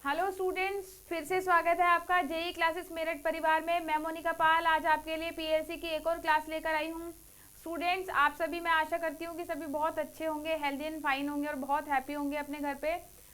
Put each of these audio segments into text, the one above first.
Hello students, फिर से स्वागत है आपका जेई क्लासेस मेरठ परिवार में। मैं मोनिका पाल आज आपके लिए पीएलसी की एक और क्लास लेकर आई हूँ। स्टूडेंट्स, आप सभी, मैं आशा करती हूँ कि सभी बहुत अच्छे होंगे, हेल्दी एंड फाइन होंगे और बहुत हैप्पी होंगे अपने घर पे।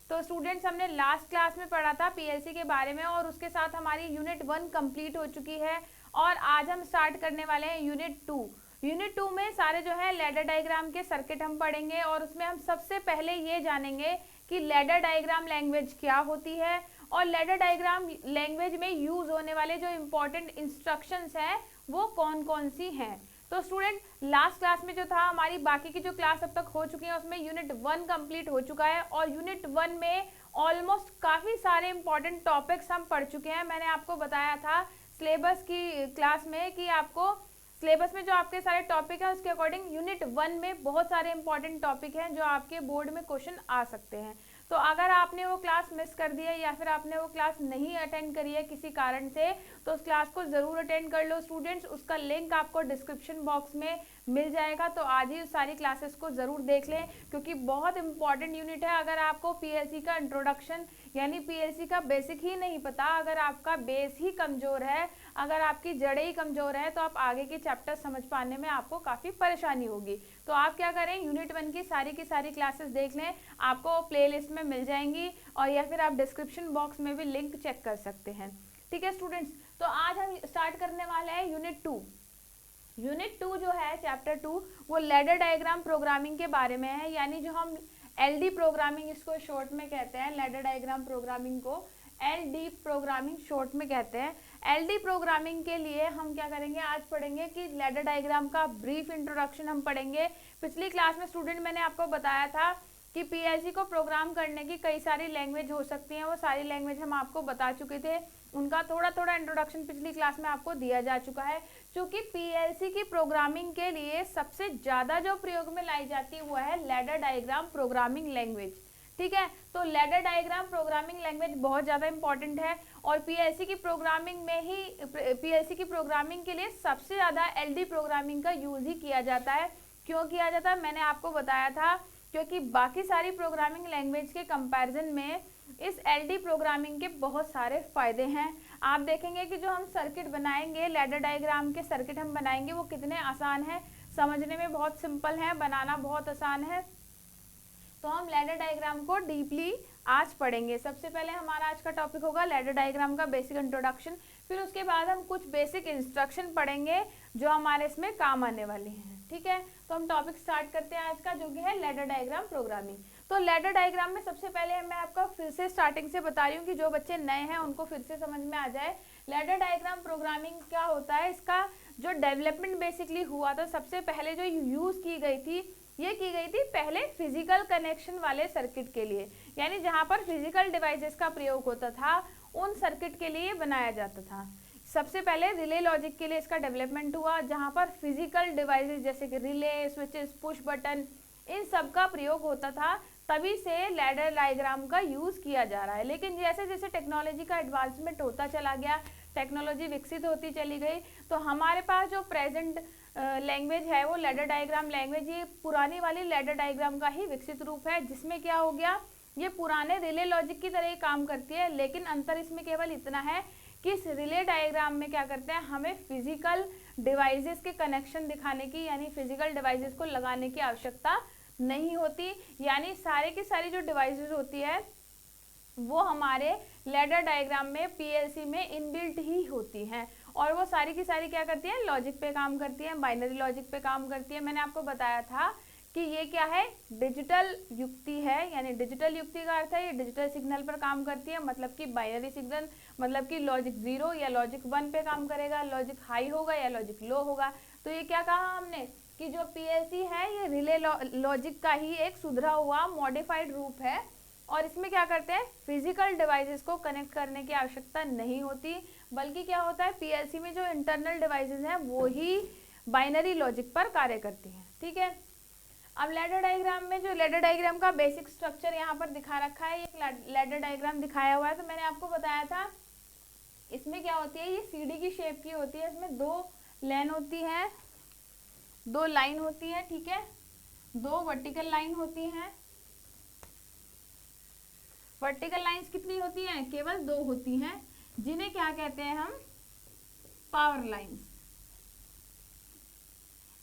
तो स्टूडेंट्स, हमने लास्ट क्लास में पढ़ा था पीएलसी के बारे में और उसके साथ हमारी यूनिट 1 कंप्लीट हो चुकी है और आज हम स्टार्ट करने वाले हैं यूनिट 2। यूनिट 2 में सारे जो है लैडर डायग्राम के सर्किट हम पढ़ेंगे और उसमें हम सबसे पहले ये जानेंगे कि लैडर डायग्राम लैंग्वेज क्या होती है और लैडर डायग्राम लैंग्वेज में यूज होने वाले जो इम्पोर्टेंट इंस्ट्रक्शंस हैं वो कौन कौन सी हैं। तो स्टूडेंट, लास्ट क्लास में जो था, हमारी बाकी की जो क्लास अब तक हो चुकी है उसमें यूनिट 1 कंप्लीट हो चुका है और यूनिट 1 में ऑलमोस्ट काफ़ी सारे इंपॉर्टेंट टॉपिक्स हम पढ़ चुके हैं। मैंने आपको बताया था सिलेबस की क्लास में कि आपको सिलेबस में जो आपके सारे टॉपिक है उसके अकॉर्डिंग यूनिट 1 में बहुत सारे इंपॉर्टेंट टॉपिक हैं जो आपके बोर्ड में क्वेश्चन आ सकते हैं। तो अगर आपने वो क्लास मिस कर दी है या फिर आपने वो क्लास नहीं अटेंड करी है किसी कारण से, तो उस क्लास को ज़रूर अटेंड कर लो स्टूडेंट्स। उसका लिंक आपको डिस्क्रिप्शन बॉक्स में मिल जाएगा, तो आज ही उस सारी क्लासेस को ज़रूर देख लें क्योंकि बहुत इंपॉर्टेंट यूनिट है। अगर आपको पीएलसी का इंट्रोडक्शन यानी पीएलसी का बेसिक ही नहीं पता, अगर आपका बेस ही कमज़ोर है, अगर आपकी जड़ें ही कमज़ोर है, तो आप आगे के चैप्टर समझ पाने में आपको काफ़ी परेशानी होगी। तो आप क्या करें, यूनिट 1 की सारी क्लासेस देख लें, आपको प्लेलिस्ट में मिल जाएंगी और या फिर आप डिस्क्रिप्शन बॉक्स में भी लिंक चेक कर सकते हैं। ठीक है स्टूडेंट्स, तो आज हम स्टार्ट करने वाले हैं यूनिट 2। यूनिट 2 जो है चैप्टर 2 वो लैडर डायग्राम प्रोग्रामिंग के बारे में है, यानी जो हम एलडी प्रोग्रामिंग इसको शॉर्ट में कहते हैं। लैडर डायग्राम प्रोग्रामिंग को एलडी प्रोग्रामिंग शॉर्ट में कहते हैं। एलडी प्रोग्रामिंग के लिए हम क्या करेंगे, आज पढ़ेंगे कि लैडर डायग्राम का ब्रीफ इंट्रोडक्शन हम पढ़ेंगे। पिछली क्लास में स्टूडेंट मैंने आपको बताया था कि पीएलसी को प्रोग्राम करने की कई सारी लैंग्वेज हो सकती हैं, वो सारी लैंग्वेज हम आपको बता चुके थे। उनका थोड़ा थोड़ा इंट्रोडक्शन पिछली क्लास में आपको दिया जा चुका है। क्योंकि पीएलसी की प्रोग्रामिंग के लिए सबसे ज़्यादा जो प्रयोग में लाई जाती है वो है लैडर डायग्राम प्रोग्रामिंग लैंग्वेज। ठीक है, तो लैडर डायग्राम प्रोग्रामिंग लैंग्वेज बहुत ज़्यादा इंपॉर्टेंट है और पीएलसी की प्रोग्रामिंग में ही पीएलसी की प्रोग्रामिंग के लिए सबसे ज़्यादा एलडी प्रोग्रामिंग का यूज़ ही किया जाता है। क्यों किया जाता है, मैंने आपको बताया था, क्योंकि बाकी सारी प्रोग्रामिंग लैंग्वेज के कंपैरिजन में इस एलडी प्रोग्रामिंग के बहुत सारे फ़ायदे हैं। आप देखेंगे कि जो हम सर्किट बनाएंगे, लैडर डायग्राम के सर्किट हम बनाएंगे वो कितने आसान है, समझने में बहुत सिंपल है, बनाना बहुत आसान है। तो हम लैडर डायग्राम को डीपली आज पढ़ेंगे। सबसे पहले हमारा आज का टॉपिक होगा लैडर डायग्राम का बेसिक इंट्रोडक्शन, फिर उसके बाद हम कुछ बेसिक इंस्ट्रक्शन पढ़ेंगे जो हमारे इसमें काम आने वाले हैं। ठीक है, तो हम टॉपिक स्टार्ट करते हैं आज का, जो कि है लैडर डायग्राम प्रोग्रामिंग। तो लैडर डायग्राम में सबसे पहले मैं आपका फिर से स्टार्टिंग से बता रही हूँ कि जो बच्चे नए हैं उनको फिर से समझ में आ जाए। लैडर डायग्राम प्रोग्रामिंग क्या होता है, इसका जो डेवलपमेंट बेसिकली हुआ था, सबसे पहले जो यूज़ की गई थी, ये की गई थी पहले फिजिकल कनेक्शन वाले सर्किट के लिए, यानी जहाँ पर फिजिकल डिवाइसेस का प्रयोग होता था उन सर्किट के लिए बनाया जाता था। सबसे पहले रिले लॉजिक के लिए इसका डेवलपमेंट हुआ, जहाँ पर फिजिकल डिवाइसेस जैसे कि रिले, स्विचेस, पुश बटन, इन सब का प्रयोग होता था। तभी से लैडर डायग्राम का यूज़ किया जा रहा है। लेकिन जैसे जैसे टेक्नोलॉजी का एडवांसमेंट होता चला गया, टेक्नोलॉजी विकसित होती चली गई, तो हमारे पास जो प्रेजेंट लैंग्वेज है वो लैडर डायग्राम लैंग्वेज, ये पुरानी वाली लैडर डायग्राम का ही विकसित रूप है, जिसमें क्या हो गया, ये पुराने रिले लॉजिक की तरह ही काम करती है। लेकिन अंतर इसमें केवल इतना है कि इस रिले डायग्राम में क्या करते हैं, हमें फिजिकल डिवाइसेस के कनेक्शन दिखाने की, यानी फिजिकल डिवाइसेस को लगाने की आवश्यकता नहीं होती। यानी सारे की सारी जो डिवाइसेस होती है वो हमारे लैडर डायग्राम में पीएलसी में इनबिल्ट ही होती हैं और वो सारी की सारी क्या करती है, लॉजिक पे काम करती है, बाइनरी लॉजिक पे काम करती है। मैंने आपको बताया था कि ये क्या है, डिजिटल युक्ति है, यानी डिजिटल युक्ति का अर्थ है ये डिजिटल सिग्नल पर काम करती है, मतलब कि बाइनरी सिग्नल, मतलब कि लॉजिक 0 या लॉजिक 1 पे काम करेगा, लॉजिक हाई होगा या लॉजिक लो होगा। तो ये क्या कहा हमने कि जो पीएलसी है ये रिले लॉजिक का ही एक सुधरा हुआ मॉडिफाइड रूप है और इसमें क्या करते हैं, फिजिकल डिवाइसेस को कनेक्ट करने की आवश्यकता नहीं होती, बल्कि क्या होता है, पीएलसी में जो इंटरनल डिवाइसेस हैं वो ही बाइनरी लॉजिक पर कार्य करती हैं। ठीक है, अब लैडर डायग्राम में जो लैडर डायग्राम का बेसिक स्ट्रक्चर यहाँ पर दिखा रखा है, ये लैडर डायग्राम दिखाया हुआ है। तो मैंने आपको बताया था इसमें क्या होती है, ये सीढ़ी की शेप की होती है, इसमें दो लाइन होती है, दो लाइन होती है। ठीक है, दो वर्टिकल लाइन होती हैं वर्टिकल लाइंस कितनी होती हैं? केवल 2 होती हैं, जिन्हें क्या कहते हैं हम? Power lines.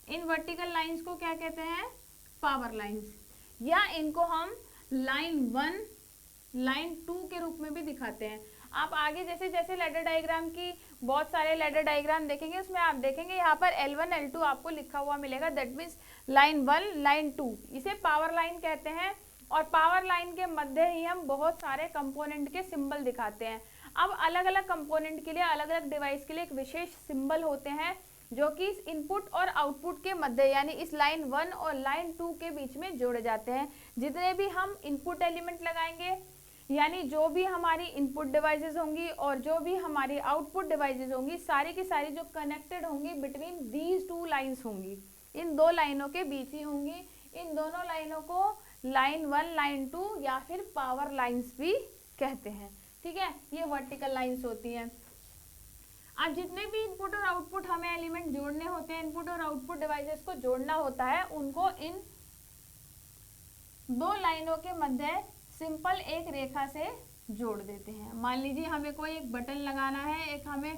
In vertical lines को क्या कहते हैं? पावर लाइंस, या इनको हम लाइन 1, लाइन 2 के रूप में भी दिखाते हैं। आप आगे जैसे जैसे लैडर डायग्राम की बहुत सारे लैडर डायग्राम देखेंगे, उसमें आप देखेंगे यहाँ पर L1 L2 आपको लिखा हुआ मिलेगा, दैट मीन्स लाइन 1 लाइन 2, इसे पावर लाइन कहते हैं। और पावर लाइन के मध्य ही हम बहुत सारे कंपोनेंट के सिंबल दिखाते हैं। अब अलग अलग कंपोनेंट के लिए, अलग अलग डिवाइस के लिए एक विशेष सिंबल होते हैं, जो कि इस इनपुट और आउटपुट के मध्य, यानी इस लाइन 1 और लाइन 2 के बीच में जोड़े जाते हैं। जितने भी हम इनपुट एलिमेंट लगाएंगे, यानी जो भी हमारी इनपुट डिवाइसेस होंगी और जो भी हमारी आउटपुट डिवाइसेस होंगी, सारी की सारी जो कनेक्टेड होंगी बिटवीन दीज 2 लाइन्स होंगी, इन 2 लाइनों के बीच ही होंगी। इन दोनों लाइनों को लाइन 1 लाइन 2 या फिर पावर लाइन्स भी कहते हैं। ठीक है, ये वर्टिकल लाइन्स होती हैं। अब जितने भी इनपुट और आउटपुट हमें एलिमेंट जोड़ने होते हैं, इनपुट और आउटपुट डिवाइसेस को जोड़ना होता है, उनको इन 2 लाइनों के मध्य सिंपल एक रेखा से जोड़ देते हैं। मान लीजिए हमें कोई एक बटन लगाना है, हमें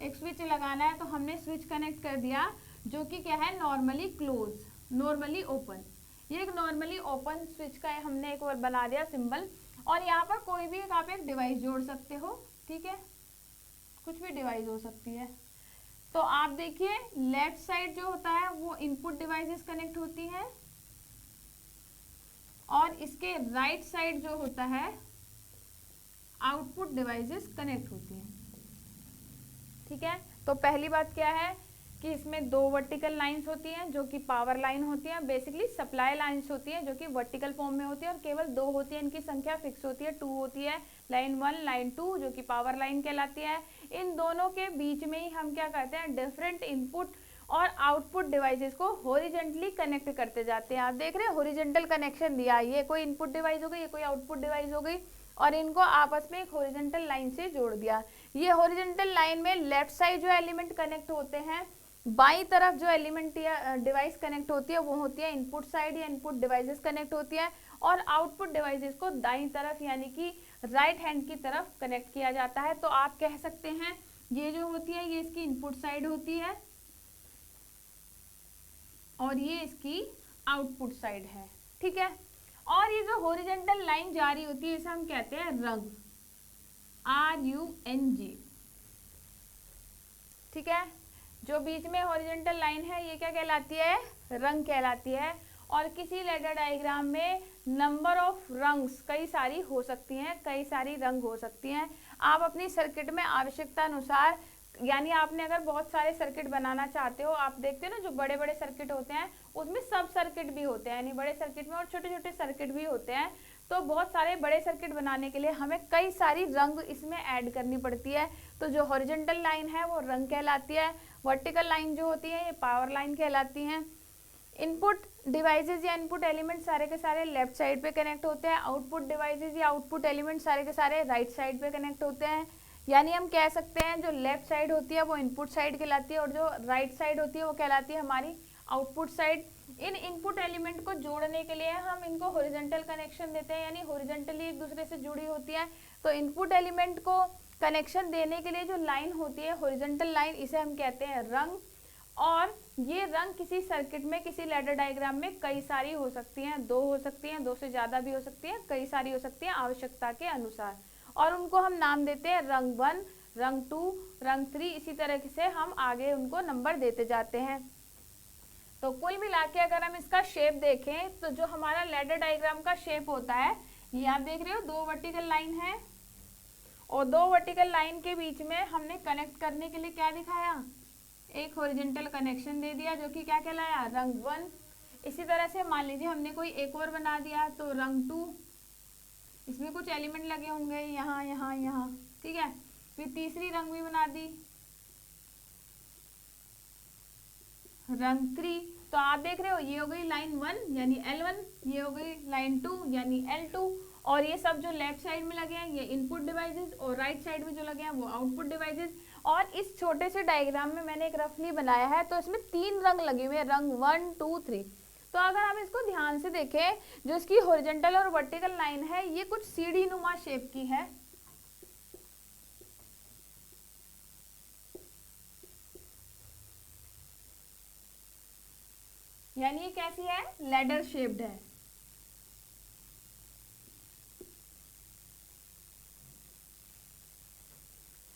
एक स्विच लगाना है, तो हमने स्विच कनेक्ट कर दिया, जो कि क्या है? Normally close, normally open. ये एक नॉर्मली ओपन स्विच का हमने एक और बना दिया सिंबल। और यहाँ पर कोई भी आप एक डिवाइस जोड़ सकते हो, ठीक है, कुछ भी डिवाइस हो सकती है। तो आप देखिए लेफ्ट साइड जो होता है वो इनपुट डिवाइसेस कनेक्ट होती हैं, और इसके राइट साइड जो होता है आउटपुट डिवाइसेस कनेक्ट होती हैं। ठीक है, तो पहली बात क्या है कि इसमें 2 वर्टिकल लाइंस होती हैं जो कि पावर लाइन होती हैं, बेसिकली सप्लाई लाइंस होती हैं जो कि वर्टिकल फॉर्म में होती है, और केवल 2 होती है, इनकी संख्या फिक्स होती है, 2 होती है, लाइन 1 लाइन 2 जो कि पावर लाइन कहलाती है। इन दोनों के बीच में ही हम क्या करते हैं? डिफरेंट इनपुट और आउटपुट डिवाइसेस को हॉरिजेंटली कनेक्ट करते जाते हैं। आप देख रहे हैं हॉरिजेंटल कनेक्शन दिया, ये कोई इनपुट डिवाइस हो गई, ये कोई आउटपुट डिवाइस हो गई, और इनको आपस में एक हॉरिजेंटल लाइन से जोड़ दिया। ये हॉरिजेंटल लाइन में लेफ्ट साइड जो एलिमेंट कनेक्ट होते हैं, बाईं तरफ जो एलिमेंट या डिवाइस कनेक्ट होती है वो होती है इनपुट साइड या इनपुट डिवाइसेस कनेक्ट होती है, और आउटपुट डिवाइसेस को दाईं तरफ यानी कि राइट हैंड की तरफ कनेक्ट किया जाता है। तो आप कह सकते हैं ये जो होती है ये इसकी इनपुट साइड होती है, और ये इसकी आउटपुट साइड है। ठीक है, और ये जो हॉरिजॉन्टल लाइन जा रही होती है इसे हम कहते हैं रंग, RUNG। ठीक है, जो बीच में हॉरिजॉन्टल लाइन है ये क्या कहलाती है? रंग कहलाती है। और किसी लेटर डायग्राम में नंबर ऑफ रंग्स कई सारी हो सकती हैं, कई सारी रंग हो सकती हैं। आप अपनी सर्किट में आवश्यकता अनुसार, यानी आपने अगर बहुत सारे सर्किट बनाना चाहते हो, आप देखते हो ना जो बड़े बड़े सर्किट होते हैं उसमें सब सर्किट भी होते हैं, यानी बड़े सर्किट में और छोटे छोटे सर्किट भी होते हैं। तो बहुत सारे बड़े सर्किट बनाने के लिए हमें कई सारी रंग इसमें ऐड करनी पड़ती है। तो जो हॉरिजॉन्टल लाइन है वो रंग कहलाती है, वर्टिकल लाइन जो होती है ये पावर लाइन कहलाती हैं। इनपुट डिवाइसेस या इनपुट एलिमेंट सारे के सारे लेफ्ट साइड पे कनेक्ट होते हैं, आउटपुट डिवाइसेस या आउटपुट एलिमेंट सारे के सारे राइट साइड पे कनेक्ट होते हैं। यानी हम कह सकते हैं जो लेफ्ट साइड होती है वो इनपुट साइड कहलाती है, और जो राइट साइड होती है वो कहलाती है हमारी आउटपुट साइड। इन इनपुट एलिमेंट को जोड़ने के लिए हम इनको हॉरिजॉन्टल कनेक्शन देते हैं, यानी हॉरिजॉन्टली एक दूसरे से जुड़ी होती है। तो इनपुट एलिमेंट को कनेक्शन देने के लिए जो लाइन होती है हॉरिजॉन्टल लाइन, इसे हम कहते हैं रंग। और ये रंग किसी सर्किट में, किसी लैडर डायग्राम में कई सारी हो सकती हैं, 2 हो सकती हैं, 2 से ज़्यादा भी हो सकती हैं, कई सारी हो सकती हैं आवश्यकता के अनुसार। और उनको हम नाम देते हैं रंग 1, रंग 2, रंग 3, इसी तरह से हम आगे उनको नंबर देते जाते हैं। तो कुल मिला के अगर हम इसका शेप देखें तो जो हमारा लैडर डायग्राम का शेप होता है, ये आप देख रहे हो 2 वर्टिकल लाइन है, और 2 वर्टिकल लाइन के बीच में हमने कनेक्ट करने के लिए क्या दिखाया? एक हॉरिजॉन्टल कनेक्शन दे दिया जो कि क्या कहलाया? रंग 1। इसी तरह से मान लीजिए हमने कोई एक और बना दिया तो रंग 2, इसमें कुछ एलिमेंट लगे होंगे यहाँ यहाँ यहाँ, ठीक है। फिर तीसरी रंग भी बना दी रंग 3। तो आप देख रहे हो ये हो गई लाइन 1 यानी L1, ये हो गई लाइन 2 यानी L2, और ये सब जो लेफ्ट साइड में लगे हैं ये इनपुट डिवाइसेस, और राइट साइड में जो लगे हैं वो आउटपुट डिवाइसेस। और इस छोटे से डायग्राम में मैंने एक रफली बनाया है, तो इसमें 3 रंग लगे हुए हैं, रंग 1 2 3। तो अगर हम इसको ध्यान से देखें, जो इसकी हॉरिजॉन्टल और वर्टिकल लाइन है ये कुछ सीढ़ी नुमा शेप की है, यानी ये कैसी है, लैडर शेप्ड है।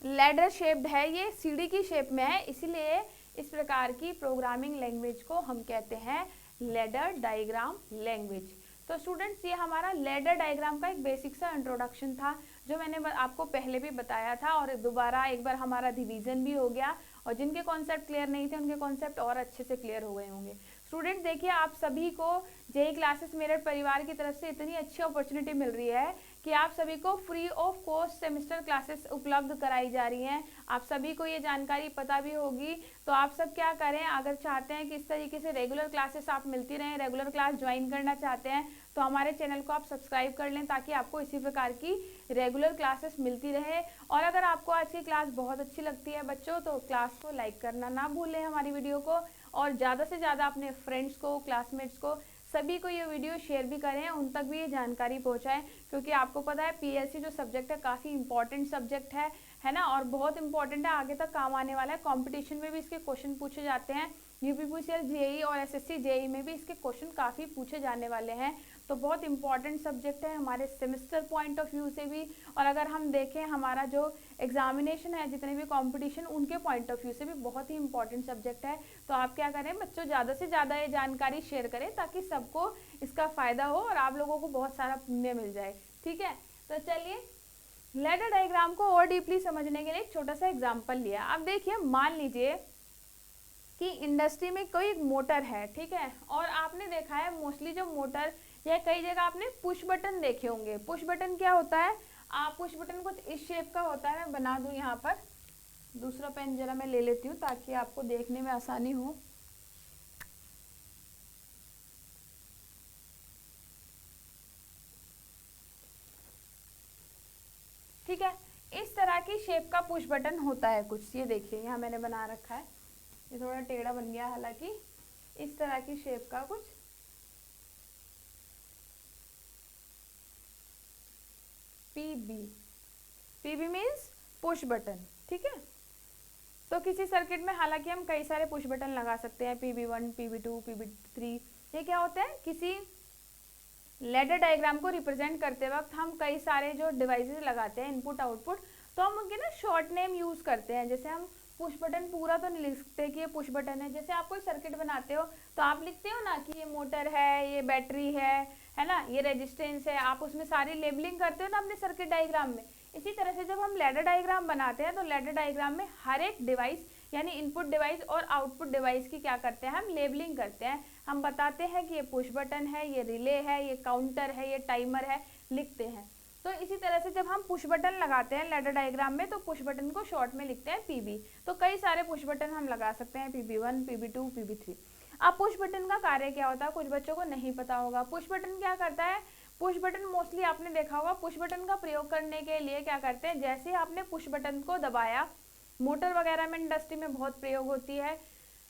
लैडर शेप्ड है, ये सीढ़ी की शेप में है, इसीलिए इस प्रकार की प्रोग्रामिंग लैंग्वेज को हम कहते हैं लैडर डायग्राम लैंग्वेज। तो स्टूडेंट्स ये हमारा लैडर डायग्राम का एक बेसिक सा इंट्रोडक्शन था, जो मैंने आपको पहले भी बताया था, और दोबारा एक बार हमारा रिवीजन भी हो गया, और जिनके कॉन्सेप्ट क्लियर नहीं थे उनके कॉन्सेप्ट और अच्छे से क्लियर हो गए होंगे। स्टूडेंट देखिए, आप सभी को जेईई क्लासेस मेरठ परिवार की तरफ से इतनी अच्छी अपॉर्चुनिटी मिल रही है कि आप सभी को free of cost semester classes उपलब्ध कराई जा रही हैं। आप सभी को ये जानकारी पता भी होगी, तो आप सब क्या करें, अगर चाहते हैं कि इस तरीके से रेगुलर क्लासेस आप मिलती रहें, रेगुलर क्लास ज्वाइन करना चाहते हैं, तो हमारे चैनल को आप सब्सक्राइब कर लें, ताकि आपको इसी प्रकार की रेगुलर क्लासेस मिलती रहे। और अगर आपको आज की क्लास बहुत अच्छी लगती है बच्चों, तो क्लास को लाइक करना ना भूलें हमारी वीडियो को, और ज़्यादा से ज़्यादा अपने फ्रेंड्स को, क्लासमेट्स को, सभी को ये वीडियो शेयर भी करें, उन तक भी ये जानकारी पहुंचाएं, क्योंकि आपको पता है पीएलसी जो सब्जेक्ट है काफ़ी इंपॉर्टेंट सब्जेक्ट है ना, और बहुत इंपॉर्टेंट है, आगे तक काम आने वाला है। कंपटीशन में भी इसके क्वेश्चन पूछे जाते हैं, यूपीपीसीएल जेईई और एसएससी जेईई में भी इसके क्वेश्चन काफ़ी पूछे जाने वाले हैं। तो बहुत इंपॉर्टेंट सब्जेक्ट है हमारे सेमेस्टर पॉइंट ऑफ व्यू से भी, और अगर हम देखें हमारा जो एग्जामिनेशन है, जितने भी कंपटीशन, उनके पॉइंट ऑफ व्यू से भी बहुत ही इंपॉर्टेंट सब्जेक्ट है। तो आप क्या करें बच्चों, ज़्यादा से ज़्यादा ये जानकारी शेयर करें, ताकि सबको इसका फ़ायदा हो और आप लोगों को बहुत सारा पुण्य मिल जाए। ठीक है, तो चलिए लैडर डायग्राम को और डीपली समझने के लिए एक छोटा सा एग्जाम्पल लिया। अब देखिए, मान लीजिए कि इंडस्ट्री में कोई एक मोटर है, ठीक है, और आपने देखा है मोस्टली जो मोटर, या कई जगह आपने पुश बटन देखे होंगे। पुश बटन क्या होता है, आप पुश बटन कुछ इस शेप का होता है, मैं बना दूं यहाँ पर, दूसरा पेन जरा मैं ले लेती हूँ ताकि आपको देखने में आसानी हो। ठीक है, इस तरह की शेप का पुश बटन होता है कुछ, ये देखिए यहाँ मैंने बना रखा है, ये थोड़ा टेढ़ा बन गया, हालांकि इस तरह की शेप का कुछ पीबी मीन्स पुश बटन। ठीक है, तो किसी सर्किट में हालांकि हम कई सारे पुश बटन लगा सकते हैं, PB1, PB2, PB3। ये क्या होता है, किसी लैडर डायग्राम को रिप्रेजेंट करते वक्त हम कई सारे जो डिवाइसेस लगाते हैं, इनपुट आउटपुट, तो हम उनके ना शॉर्ट नेम यूज करते हैं। जैसे हम पुश बटन पूरा तो नहीं लिख सकते कि ये पुश बटन है, जैसे आप कोई सर्किट बनाते हो तो आप लिखते हो ना कि ये मोटर है, ये बैटरी है ना, ये रेजिस्टेंस है, आप उसमें सारी लेबलिंग करते हो ना अपने सर्किट डायग्राम में। इसी तरह से जब हम लैडर डायग्राम बनाते हैं, तो लैडर डायग्राम में हर एक डिवाइस, यानी इनपुट डिवाइस और आउटपुट डिवाइस की क्या करते हैं, हम लेबलिंग करते हैं, हम बताते हैं कि ये पुश बटन है, ये रिले है, ये काउंटर है, ये टाइमर है, लिखते हैं। तो इसी तरह से जब हम पुश बटन लगाते हैं लैडर डायग्राम में, तो पुश बटन को शॉर्ट में लिखते हैं पीबी। तो कई सारे पुश बटन हम लगा सकते हैं, PB1, PB2, PB3। अब पुश बटन का कार्य क्या होता है, कुछ बच्चों को नहीं पता होगा। पुश बटन क्या करता है, पुश बटन मोस्टली आपने देखा होगा, पुश बटन का प्रयोग करने के लिए क्या करते हैं, जैसे ही आपने पुश बटन को दबाया, मोटर वगैरह में इंडस्ट्री में बहुत प्रयोग होती है,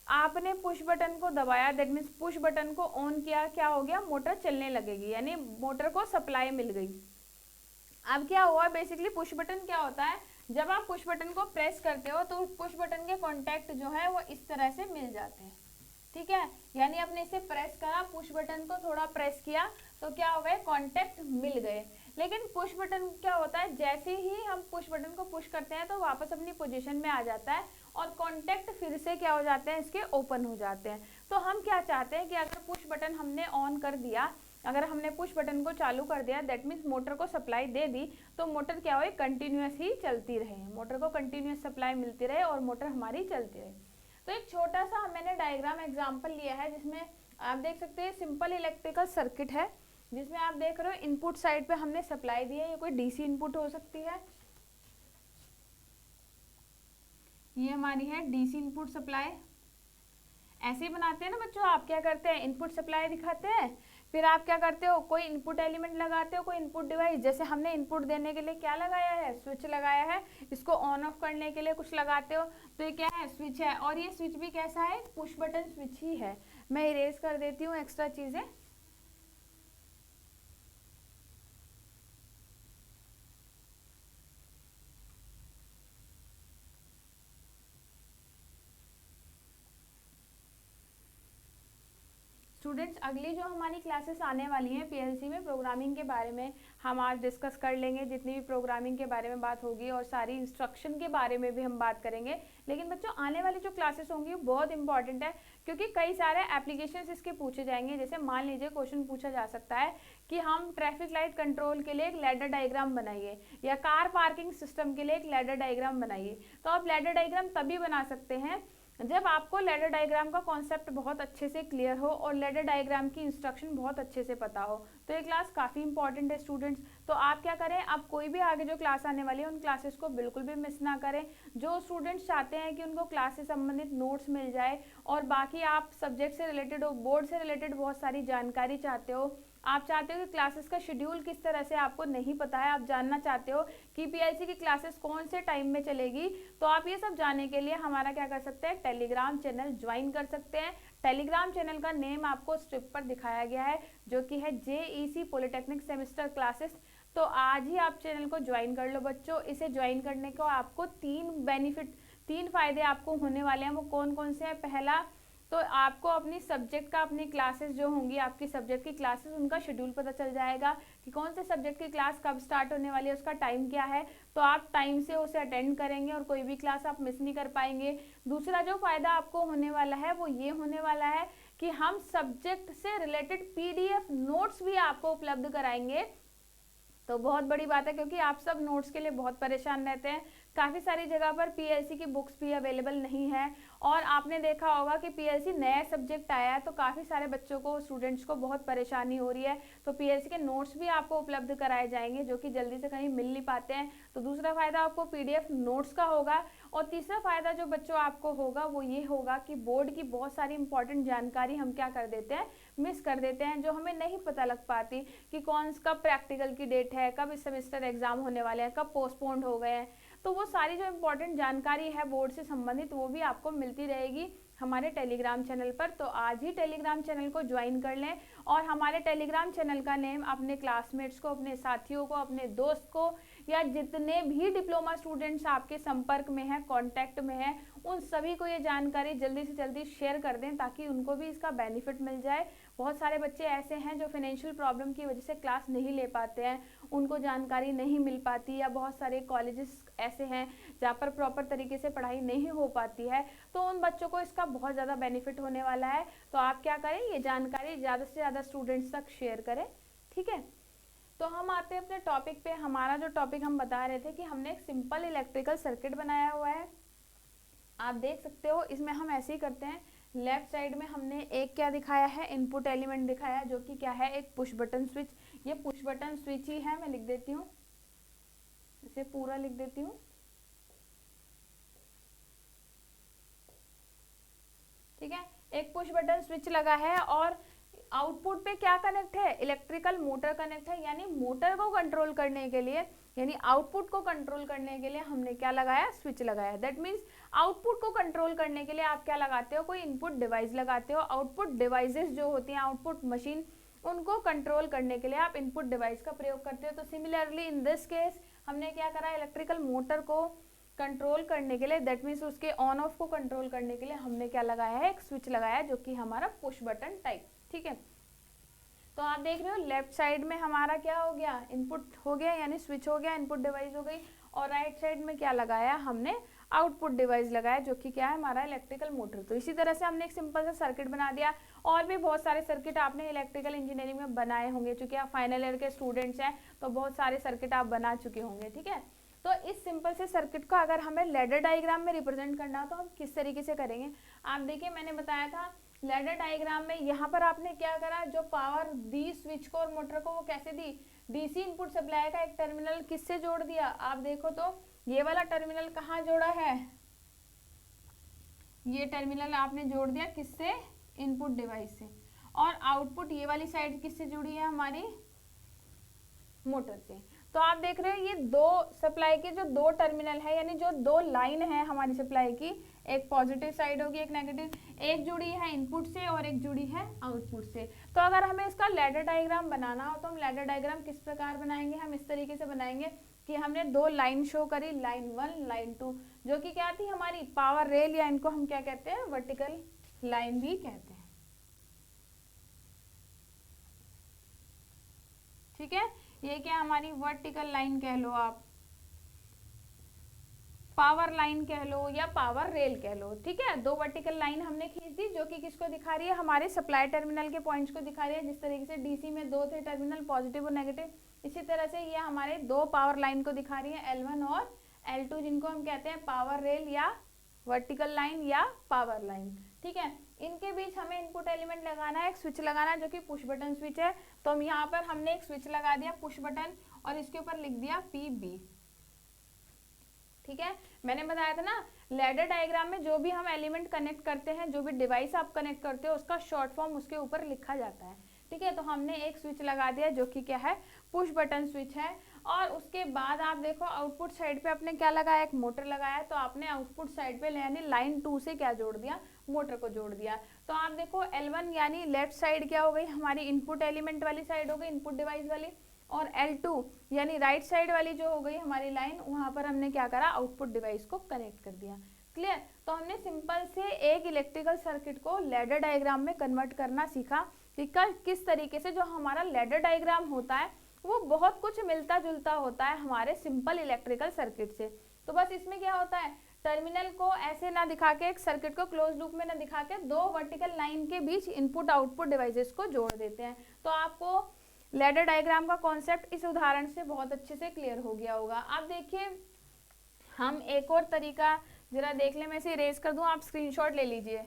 आपने पुश बटन को दबाया, दैट मीन्स पुश बटन को ऑन किया, क्या हो गया, मोटर चलने लगेगी, यानी मोटर को सप्लाई मिल गई। अब क्या हुआ, बेसिकली पुश बटन क्या होता है, जब आप पुश बटन को प्रेस करते हो तो पुश बटन के कॉन्टैक्ट जो है वो इस तरह से मिल जाते हैं। ठीक है, यानी आपने इसे प्रेस करा, पुश बटन को थोड़ा प्रेस किया, तो क्या हो गए, कॉन्टैक्ट मिल गए। लेकिन पुश बटन क्या होता है, जैसे ही हम पुश बटन को पुश करते हैं तो वापस अपनी पोजीशन में आ जाता है, और कॉन्टैक्ट फिर से क्या हो जाते हैं, इसके ओपन हो जाते हैं। तो हम क्या चाहते हैं कि अगर पुश बटन हमने ऑन कर दिया, अगर हमने पुश बटन को चालू कर दिया, दैट मीन्स मोटर को सप्लाई दे दी, तो मोटर क्या हो, कंटिन्यूस ही चलती रहे, मोटर को कंटिन्यूस सप्लाई मिलती रहे और मोटर हमारी चलती रहे। तो एक छोटा सा मैंने डायग्राम एग्जांपल लिया है, जिसमें आप देख सकते हैं सिंपल इलेक्ट्रिकल सर्किट है, जिसमें आप देख रहे हो इनपुट साइड पे हमने सप्लाई दी है, ये कोई डीसी इनपुट हो सकती है, ये हमारी है डीसी इनपुट सप्लाई। ऐसे ही बनाते हैं ना बच्चों, आप क्या करते हैं, इनपुट सप्लाई दिखाते हैं, फिर आप क्या करते हो, कोई इनपुट एलिमेंट लगाते हो, कोई इनपुट डिवाइस, जैसे हमने इनपुट देने के लिए क्या लगाया है, स्विच लगाया है, इसको ऑन ऑफ करने के लिए कुछ लगाते हो, तो ये क्या है, स्विच है, और ये स्विच भी कैसा है, पुश बटन स्विच ही है। मैं इरेज कर देती हूँ एक्स्ट्रा चीज़ें। स्टूडेंट्स, अगली जो हमारी क्लासेस आने वाली हैं पीएलसी में प्रोग्रामिंग के बारे में हम आज डिस्कस कर लेंगे। जितनी भी प्रोग्रामिंग के बारे में बात होगी और सारी इंस्ट्रक्शन के बारे में भी हम बात करेंगे। लेकिन बच्चों, आने वाली जो क्लासेस होंगी वो बहुत इंपॉर्टेंट है, क्योंकि कई सारे एप्लीकेशंस इसके पूछे जाएंगे। जैसे मान लीजिए क्वेश्चन पूछा जा सकता है कि हम ट्रैफिक लाइट कंट्रोल के लिए एक लैडर डायग्राम बनाइए, या कार पार्किंग सिस्टम के लिए एक लैडर डायग्राम बनाइए। तो आप लैडर डायग्राम तभी बना सकते हैं जब आपको लैडर डायग्राम का कॉन्सेप्ट बहुत अच्छे से क्लियर हो और लैडर डायग्राम की इंस्ट्रक्शन बहुत अच्छे से पता हो। तो ये क्लास काफ़ी इंपॉर्टेंट है स्टूडेंट्स। तो आप क्या करें, आप कोई भी आगे जो क्लास आने वाली है उन क्लासेस को बिल्कुल भी मिस ना करें। जो स्टूडेंट्स चाहते हैं कि उनको क्लास से संबंधित नोट्स मिल जाए और बाकी आप सब्जेक्ट से रिलेटेड हो, बोर्ड से रिलेटेड बहुत सारी जानकारी चाहते हो, आप चाहते हो कि क्लासेस का शेड्यूल किस तरह से आपको नहीं पता है, आप जानना चाहते हो कि पीएलसी की क्लासेस कौन से टाइम में चलेगी, तो आप ये सब जानने के लिए हमारा क्या कर सकते हैं, टेलीग्राम चैनल ज्वाइन कर सकते हैं। टेलीग्राम चैनल का नेम आपको स्क्रिप्ट पर दिखाया गया है, जो कि है जेईसी पॉलिटेक्निक सेमेस्टर क्लासेस। तो आज ही आप चैनल को ज्वाइन कर लो बच्चों। इसे ज्वाइन करने को आपको तीन फायदे आपको होने वाले हैं। वो कौन कौन से हैं? पहला, तो आपको अपनी सब्जेक्ट का, अपनी क्लासेस जो होंगी आपकी सब्जेक्ट की क्लासेस, उनका शेड्यूल पता चल जाएगा कि कौन से सब्जेक्ट की क्लास कब स्टार्ट होने वाली है, उसका टाइम क्या है। तो आप टाइम से उसे अटेंड करेंगे और कोई भी क्लास आप मिस नहीं कर पाएंगे। दूसरा जो फायदा आपको होने वाला है वो ये होने वाला है कि हम सब्जेक्ट से रिलेटेड पीडीएफ नोट्स भी आपको उपलब्ध कराएंगे। तो बहुत बड़ी बात है, क्योंकि आप सब नोट्स के लिए बहुत परेशान रहते हैं। काफ़ी सारी जगह पर पीएलसी की बुक्स भी अवेलेबल नहीं है, और आपने देखा होगा कि पीएलसी नया सब्जेक्ट आया है तो काफ़ी सारे बच्चों को, स्टूडेंट्स को बहुत परेशानी हो रही है। तो पीएलसी के नोट्स भी आपको उपलब्ध कराए जाएंगे, जो कि जल्दी से कहीं मिल नहीं पाते हैं। तो दूसरा फायदा आपको पीडीएफ नोट्स का होगा। और तीसरा फायदा जो बच्चों आपको होगा वो ये होगा कि बोर्ड की बहुत सारी इंपॉर्टेंट जानकारी हम क्या कर देते हैं, मिस कर देते हैं, जो हमें नहीं पता लग पाती कि कब प्रैक्टिकल की डेट है, कब इस सेमेस्टर एग्जाम होने वाले हैं, कब पोस्टपोन्ड हो गए हैं। तो वो सारी जो इम्पोर्टेंट जानकारी है बोर्ड से संबंधित, वो भी आपको मिलती रहेगी हमारे टेलीग्राम चैनल पर। तो आज ही टेलीग्राम चैनल को ज्वाइन कर लें, और हमारे टेलीग्राम चैनल का नेम अपने क्लासमेट्स को, अपने साथियों को, अपने दोस्त को, या जितने भी डिप्लोमा स्टूडेंट्स आपके संपर्क में हैं, कांटेक्ट में हैं, उन सभी को ये जानकारी जल्दी से जल्दी शेयर कर दें, ताकि उनको भी इसका बेनिफिट मिल जाए। बहुत सारे बच्चे ऐसे हैं जो फाइनेंशियल प्रॉब्लम की वजह से क्लास नहीं ले पाते हैं, उनको जानकारी नहीं मिल पाती, या बहुत सारे कॉलेजेस ऐसे हैं जहाँ पर प्रॉपर तरीके से पढ़ाई नहीं हो पाती है। तो उन बच्चों को इसका बहुत ज़्यादा बेनिफिट होने वाला है। तो आप क्या करें, ये जानकारी ज़्यादा से ज़्यादा स्टूडेंट्स तक शेयर करें, ठीक है। तो हम आते हैं अपने टॉपिक पे। हमारा जो टॉपिक हम बता रहे थे कि हमने एक सिंपल इलेक्ट्रिकल सर्किट बनाया हुआ है। आप देख सकते हो, इसमें हम ऐसे ही करते हैं। लेफ्ट साइड में हमने एक क्या दिखाया है, इनपुट एलिमेंट दिखाया है, जो कि क्या है, एक पुश बटन स्विच। ये पुश बटन स्विच ही है। मैं लिख देती हूँ, इसे पूरा लिख देती हूँ, ठीक है। एक पुश बटन स्विच लगा है, और आउटपुट पे क्या कनेक्ट है, इलेक्ट्रिकल मोटर कनेक्ट है। यानी मोटर को कंट्रोल करने के लिए, यानी आउटपुट को कंट्रोल करने के लिए हमने क्या लगाया, स्विच लगाया। दैट मीन्स आउटपुट को कंट्रोल करने के लिए आप क्या लगाते हो, कोई इनपुट डिवाइस लगाते हो। आउटपुट डिवाइसेस जो होती हैं, आउटपुट मशीन, उनको कंट्रोल करने के लिए आप इनपुट डिवाइस का प्रयोग करते हो। तो सिमिलरली इन दिस केस हमने क्या करा, इलेक्ट्रिकल मोटर को कंट्रोल करने के लिए, दैट मीन्स उसके ऑन ऑफ को कंट्रोल करने के लिए हमने क्या लगाया है, एक स्विच लगाया है, जो कि हमारा पुश बटन टाइप, ठीक है। तो आप देख रहे हो लेफ्ट साइड में हमारा क्या हो गया, इनपुट हो गया, यानी स्विच हो गया, इनपुट डिवाइस हो गई। और राइट साइड में क्या लगाया हमने, आउटपुट डिवाइस लगाया, जो कि क्या है, हमारा इलेक्ट्रिकल मोटर। तो इसी तरह से हमने एक सिंपल सा सर्किट बना दिया। और भी बहुत सारे सर्किट आपने इलेक्ट्रिकल इंजीनियरिंग में बनाए होंगे, चूंकि आप फाइनल ईयर के स्टूडेंट्स हैं तो बहुत सारे सर्किट आप बना चुके होंगे, ठीक है। तो इस सिंपल से सर्किट को अगर हमें लैडर डायग्राम में रिप्रेजेंट करना हो तो हम किस तरीके से करेंगे। आप देखिए, मैंने बताया था लैडर डायग्राम में, यहाँ पर आपने क्या करा, जो पावर दी स्विच को और मोटर को, वो कैसे दी, डीसी इनपुट सप्लाई का एक टर्मिनल किससे जोड़ दिया। आप देखो तो ये वाला टर्मिनल कहाँ जोड़ा है, ये टर्मिनल आपने जोड़ दिया किससे, इनपुट डिवाइस से। और आउटपुट ये वाली साइड किससे जुड़ी है, हमारी मोटर से। तो आप देख रहे हो ये दो सप्लाई के जो दो टर्मिनल है, यानी जो दो लाइन है हमारी सप्लाई की, एक पॉजिटिव साइड होगी एक नेगेटिव, एक जुड़ी है इनपुट से और एक जुड़ी है आउटपुट से। तो अगर हमें इसका लैडर डायग्राम बनाना हो तो हम लैडर डायग्राम किस प्रकार बनाएंगे, हम इस तरीके से बनाएंगे कि हमने दो लाइन शो करी, लाइन 1 लाइन 2, जो कि क्या थी हमारी पावर रेल, या इनको हम क्या कहते हैं वर्टिकल लाइन भी कहते हैं। ठीक है, ये क्या हमारी वर्टिकल लाइन कह लो, आप पावर लाइन कह लो या पावर रेल कह लो। ठीक है, दो वर्टिकल लाइन हमने खींच दी जो कि किसको दिखा रही है, हमारे सप्लाई टर्मिनल के पॉइंट्स को दिखा रही है। जिस तरीके से डीसी में दो थे टर्मिनल पॉजिटिव और नेगेटिव, इसी तरह से ये हमारे दो पावर लाइन को दिखा रही है L1 और L2, जिनको हम कहते हैं पावर रेल या वर्टिकल लाइन या पावर लाइन। ठीक है, इनके बीच हमें इनपुट एलिमेंट लगाना है, एक स्विच लगाना है जो कि पुश बटन स्विच है। तो हम यहाँ पर हमने एक स्विच लगा दिया पुश बटन और इसके ऊपर लिख दिया PB। ठीक है, मैंने बताया था ना लैडर डायग्राम में जो भी हम एलिमेंट कनेक्ट करते हैं, जो भी डिवाइस आप कनेक्ट करते हो उसका शॉर्ट फॉर्म उसके ऊपर लिखा जाता है। ठीक है, तो हमने एक स्विच लगा दिया जो कि क्या है पुश बटन स्विच है। और उसके बाद आप देखो आउटपुट साइड पे आपने क्या लगाया, एक मोटर लगाया। तो आपने आउटपुट साइड पे यानी लाइन 2 से क्या जोड़ दिया, मोटर को जोड़ दिया। तो आप देखो L1 यानी लेफ्ट साइड क्या हो गई हमारी इनपुट एलिमेंट वाली साइड हो गई, इनपुट डिवाइस वाली, और L2 यानी राइट साइड वाली जो हो गई हमारी लाइन, वहां पर हमने क्या करा आउटपुट डिवाइस को कनेक्ट कर दिया। क्लियर, तो हमने सिंपल से एक इलेक्ट्रिकल सर्किट को लैडर डायग्राम में कन्वर्ट करना सीखा कि किस तरीके से जो हमारा लैडर डायग्राम होता है वो बहुत कुछ मिलता जुलता होता है हमारे सिंपल इलेक्ट्रिकल सर्किट से। तो बस इसमें क्या होता है, टर्मिनल को ऐसे ना दिखा के, एक सर्किट को क्लोज लूप में ना दिखा के, दो वर्टिकल लाइन के बीच इनपुट आउटपुट डिवाइसेस को जोड़ देते हैं। तो आपको लैडर डायग्राम का कॉन्सेप्ट इस उदाहरण से बहुत अच्छे से क्लियर हो गया होगा। आप देखिए हम एक और तरीका जरा देख लें, मैं इसे इरेज कर दूं, आप स्क्रीनशॉट ले लीजिए।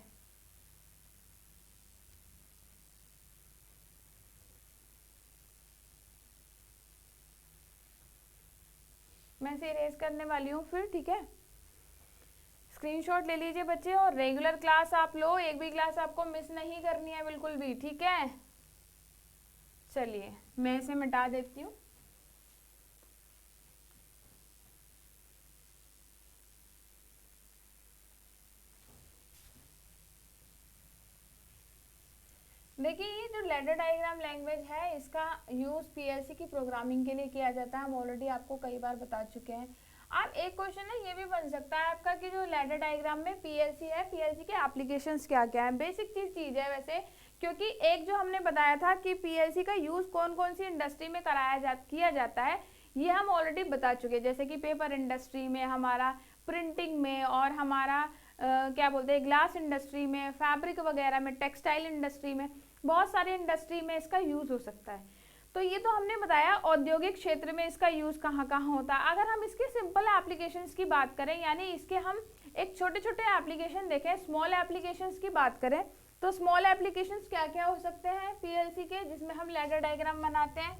मैं इसे इरेज करने वाली हूँ फिर। ठीक है, स्क्रीनशॉट ले लीजिए बच्चे, और रेगुलर क्लास आप लो, एक भी क्लास आपको मिस नहीं करनी है बिल्कुल भी। ठीक है, चलिए मैं इसे मिटा देती हूँ। देखिए ये जो लैडर डायग्राम लैंग्वेज है इसका यूज पीएलसी की प्रोग्रामिंग के लिए किया जाता है। हम ऑलरेडी आपको कई बार बता चुके हैं। आप एक क्वेश्चन है ये भी बन सकता है आपका कि जो लैडर डायग्राम में पीएलसी है, पीएलसी के एप्लीकेशंस क्या क्या है। बेसिक चीज है वैसे, क्योंकि एक जो हमने बताया था कि पीएलसी का यूज कौन कौन सी इंडस्ट्री में किया जाता है, ये हम ऑलरेडी बता चुके हैं। जैसे कि पेपर इंडस्ट्री में, हमारा प्रिंटिंग में, और हमारा क्या बोलते हैं ग्लास इंडस्ट्री में, फैब्रिक वगैरह में, टेक्सटाइल इंडस्ट्री में, बहुत सारे इंडस्ट्री में इसका यूज हो सकता है। तो ये तो हमने बताया औद्योगिक क्षेत्र में इसका यूज कहाँ कहाँ होता है। अगर हम इसके सिंपल एप्लीकेशंस की बात करें, यानी इसके हम एक छोटे छोटे एप्लीकेशन देखें, स्मॉल एप्लीकेशंस की बात करें, तो स्मॉल एप्लीकेशंस क्या क्या हो सकते हैं पीएलसी के, जिसमें हम लैडर डायग्राम बनाते हैं।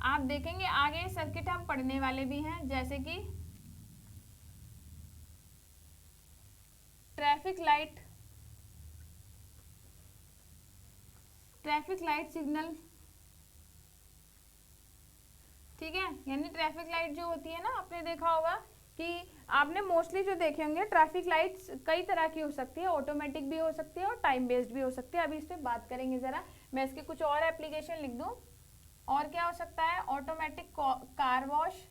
आप देखेंगे आगे सर्किट हम पढ़ने वाले भी हैं, जैसे कि ट्रैफिक लाइट सिग्नल। ठीक है, यानी ट्रैफिक लाइट जो होती है ना, आपने देखा होगा कि आपने मोस्टली जो देखे होंगे ट्रैफिक लाइट्स कई तरह की हो सकती है, ऑटोमेटिक भी हो सकती है और टाइम बेस्ड भी हो सकती है। अभी इस पर बात करेंगे जरा, मैं इसके कुछ और एप्लीकेशन लिख दूं। और क्या हो सकता है, ऑटोमेटिक कार वॉश।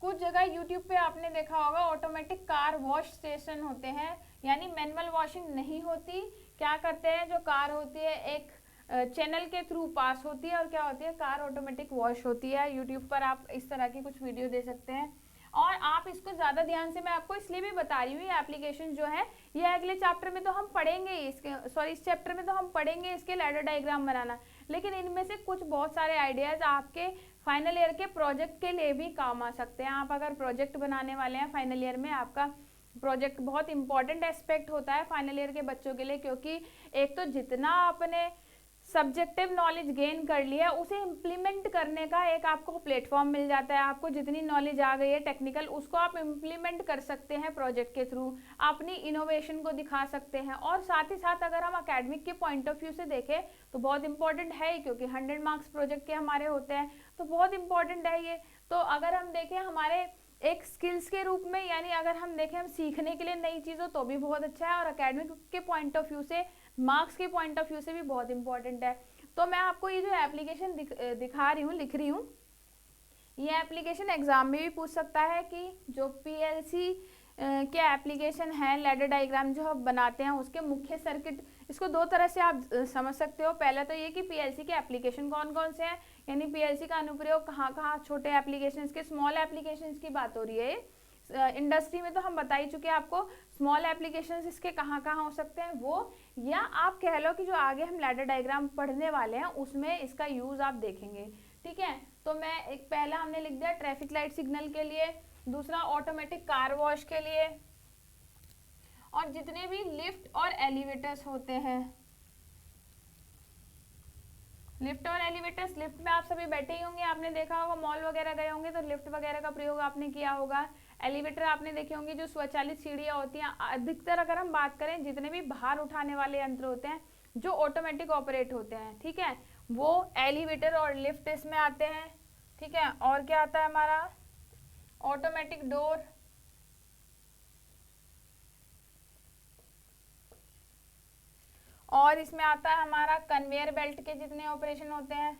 कुछ जगह यूट्यूब पे आपने देखा होगा ऑटोमेटिक कार वॉश स्टेशन होते हैं, यानी मैनुअल वॉशिंग नहीं होती। क्या करते हैं, जो कार होती है एक चैनल के थ्रू पास होती है और क्या होती है, कार ऑटोमेटिक वॉश होती है। यूट्यूब पर आप इस तरह की कुछ वीडियो दे सकते हैं। और आप इसको ज़्यादा ध्यान से मैं आपको इसलिए भी बता रही हूँ, ये एप्लीकेशन जो है ये अगले चैप्टर में तो हम पढ़ेंगे इसके, सॉरी इस चैप्टर में तो हम पढ़ेंगे इसके लैडर डायग्राम बनाना, लेकिन इनमें से कुछ बहुत सारे आइडियाज़ आपके फाइनल ईयर के प्रोजेक्ट के लिए भी काम आ सकते हैं। आप अगर प्रोजेक्ट बनाने वाले हैं फाइनल ईयर में, आपका प्रोजेक्ट बहुत इंपॉर्टेंट एस्पेक्ट होता है फाइनल ईयर के बच्चों के लिए, क्योंकि एक तो जितना आपने सब्जेक्टिव नॉलेज गेन कर लिया, उसे इम्प्लीमेंट करने का एक आपको प्लेटफॉर्म मिल जाता है। आपको जितनी नॉलेज आ गई है टेक्निकल, उसको आप इम्प्लीमेंट कर सकते हैं प्रोजेक्ट के थ्रू, अपनी इनोवेशन को दिखा सकते हैं। और साथ ही साथ अगर हम अकेडमिक के पॉइंट ऑफ व्यू से देखें तो बहुत इंपॉर्टेंट है ही, क्योंकि 100 मार्क्स प्रोजेक्ट के हमारे होते हैं, तो बहुत इंपॉर्टेंट है ये। तो अगर हम देखें हमारे एक स्किल्स के रूप में, यानी अगर हम देखें हम सीखने के लिए नई चीज़ों, तो भी बहुत अच्छा है, और एकेडमिक के पॉइंट ऑफ व्यू से, मार्क्स के पॉइंट ऑफ व्यू से भी बहुत इंपॉर्टेंट है। तो मैं आपको ये जो एप्लीकेशन दिखा रही हूँ, लिख रही हूँ, ये एप्लीकेशन एग्जाम में भी पूछ सकता है कि जो पीएलसी के एप्लीकेशन है, लैडर डायग्राम जो हम बनाते हैं उसके मुख्य सर्किट, इसको दो तरह से आप समझ सकते हो। पहला तो ये कि पीएलसी के एप्लीकेशन कौन कौन से हैं, यानी पीएलसी का अनुप्रयोग कहाँ कहाँ, छोटे एप्लीकेशंस के, स्मॉल एप्लीकेशंस की बात हो रही है। इंडस्ट्री में तो हम बता ही चुके हैं आपको स्मॉल एप्लीकेशंस इसके कहाँ कहाँ हो सकते हैं वो, या आप कह लो कि जो आगे हम लैडर डायग्राम पढ़ने वाले हैं उसमें इसका यूज आप देखेंगे। ठीक है, तो मैं एक पहला हमने लिख दिया ट्रैफिक लाइट सिग्नल के लिए, दूसरा ऑटोमेटिक कार वॉश के लिए, और जितने भी लिफ्ट और एलिवेटर्स होते हैं, लिफ्ट और एलिवेटर्स, लिफ्ट में आप सभी बैठे ही होंगे, आपने देखा होगा, मॉल वगैरह गए होंगे तो लिफ्ट वगैरह का प्रयोग आपने किया होगा। एलिवेटर आपने देखे होंगे, जो स्वचालित सीढ़ियाँ होती हैं। अधिकतर अगर हम बात करें, जितने भी भार उठाने वाले यंत्र होते हैं जो ऑटोमेटिक ऑपरेट होते हैं, ठीक है, वो एलिवेटर और लिफ्ट इसमें आते हैं। ठीक है, और क्या आता है हमारा, ऑटोमेटिक डोर, और इसमें आता है हमारा कन्वेयर बेल्ट के जितने ऑपरेशन होते हैं।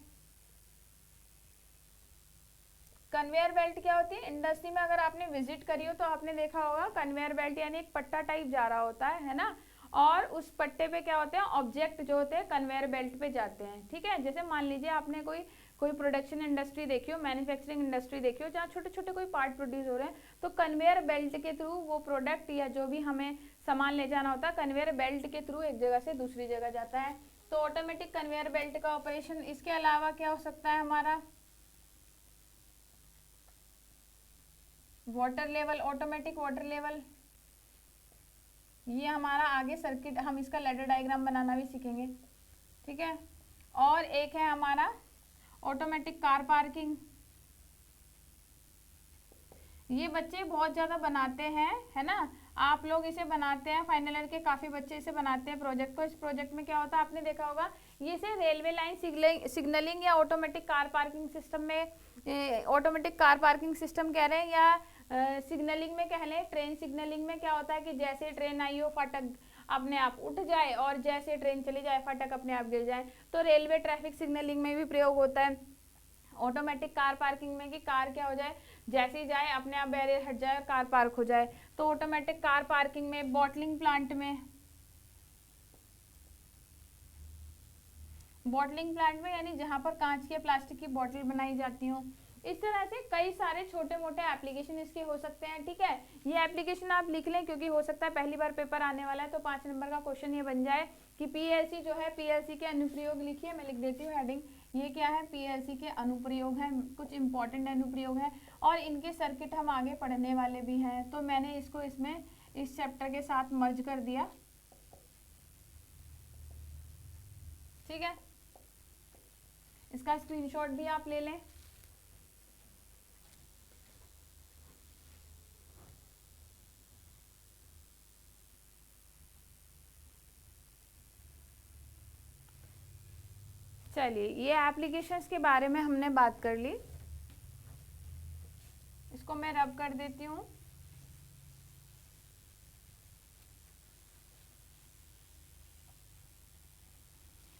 कन्वेयर बेल्ट क्या होती है, इंडस्ट्री में अगर आपने विजिट करी हो तो आपने देखा होगा, कन्वेयर बेल्ट यानी एक पट्टा टाइप जा रहा होता है ना, और उस पट्टे पे क्या होते हैं, ऑब्जेक्ट जो होते हैं कन्वेयर बेल्ट पे जाते हैं। ठीक है, जैसे मान लीजिए आपने कोई प्रोडक्शन इंडस्ट्री देखी हो, मैन्युफैक्चरिंग इंडस्ट्री देखी हो, जहाँ छोटे छोटे कोई पार्ट प्रोड्यूस हो रहे हैं, तो कन्वेयर बेल्ट के थ्रू वो प्रोडक्ट या जो भी हमें सामान ले जाना होता है, कन्वेयर बेल्ट के थ्रू एक जगह से दूसरी जगह जाता है। तो ऑटोमेटिक कन्वेयर बेल्ट का ऑपरेशन। इसके अलावा क्या हो सकता है हमारा, water level, automatic water level, ये हमारा आगे सर्किट, हम इसका लैडर डायग्राम बनाना भी सीखेंगे। ठीक है, और एक है हमारा ऑटोमेटिक कार पार्किंग, ये बच्चे बहुत ज़्यादा बनाते हैं, है ना, आप लोग इसे बनाते हैं, फाइनल ईयर के काफ़ी बच्चे इसे बनाते हैं प्रोजेक्ट को। इस प्रोजेक्ट में क्या होता है आपने देखा होगा, ये से रेलवे लाइन सिग्नलिंग या ऑटोमेटिक कार पार्किंग सिस्टम में, ऑटोमेटिक कार पार्किंग सिस्टम कह रहे हैं, या सिग्नलिंग में कह लें, ट्रेन सिग्नलिंग में क्या होता है कि जैसे ट्रेन आई हो फाटक अपने आप उठ जाए, और जैसे ट्रेन चली जाए फाटक अपने आप गिर जाए। तो रेलवे ट्रैफिक सिग्नलिंग में भी प्रयोग होता है। ऑटोमेटिक कार पार्किंग में कि कार क्या हो जाए, जैसे ही जाए अपने आप बैरियर हट जाए, कार पार्क हो जाए। तो ऑटोमेटिक कार पार्किंग में, बॉटलिंग प्लांट में, बॉटलिंग प्लांट में यानी जहां पर कांच के प्लास्टिक की बोतल बनाई जाती हो, इस तरह से कई सारे छोटे मोटे एप्लीकेशन इसके हो सकते हैं। ठीक है, ये एप्लीकेशन आप लिख लें, क्योंकि हो सकता है पहली बार पेपर आने वाला है, तो 5 नंबर का क्वेश्चन ये बन जाए कि पीएलसी जो है, पीएलसी के अनुप्रयोग लिखिए। मैं लिख देती हूँ हेडिंग, ये क्या है, पीएलसी के अनुप्रयोग हैं, कुछ इंपॉर्टेंट अनुप्रयोग हैं, और इनके सर्किट हम आगे पढ़ने वाले भी हैं। तो मैंने इसको इसमें इस चैप्टर के साथ मर्ज कर दिया। ठीक है, इसका स्क्रीनशॉट भी आप ले लें। चलिए, ये एप्लीकेशंस के बारे में हमने बात कर ली, इसको मैं रब कर देती हूँ।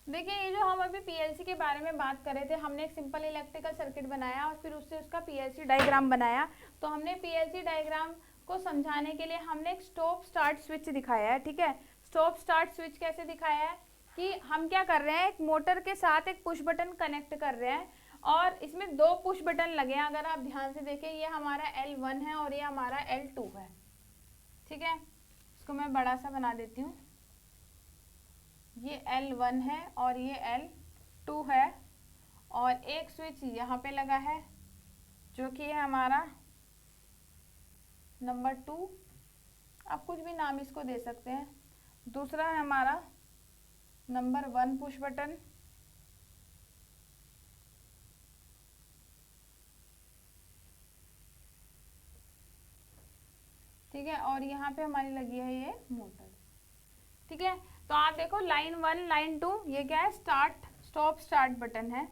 देखिए, ये जो हम अभी पीएलसी के बारे में बात कर रहे थे, हमने एक सिंपल इलेक्ट्रिकल सर्किट बनाया और फिर उससे उसका पीएलसी डायग्राम बनाया। तो हमने पीएलसी डायग्राम को समझाने के लिए हमने एक स्टॉप स्टार्ट स्विच दिखाया है। ठीक है, स्टॉप स्टार्ट स्विच कैसे दिखाया है कि हम क्या कर रहे हैं, एक मोटर के साथ एक पुश बटन कनेक्ट कर रहे हैं, और इसमें 2 पुश बटन लगे हैं। अगर आप ध्यान से देखें, ये हमारा L1 है और ये हमारा L2 है। ठीक है, इसको मैं बड़ा सा बना देती हूँ, ये L1 है और ये L2 है, और एक स्विच यहाँ पे लगा है जो कि है हमारा नंबर 2, आप कुछ भी नाम इसको दे सकते हैं। दूसरा है हमारा नंबर 1 पुश बटन, ठीक है, और यहाँ पे हमारी लगी है ये मोटर। ठीक है, तो आप देखो लाइन 1 लाइन 2 ये क्या है, स्टार्ट स्टॉप स्टार्ट बटन है।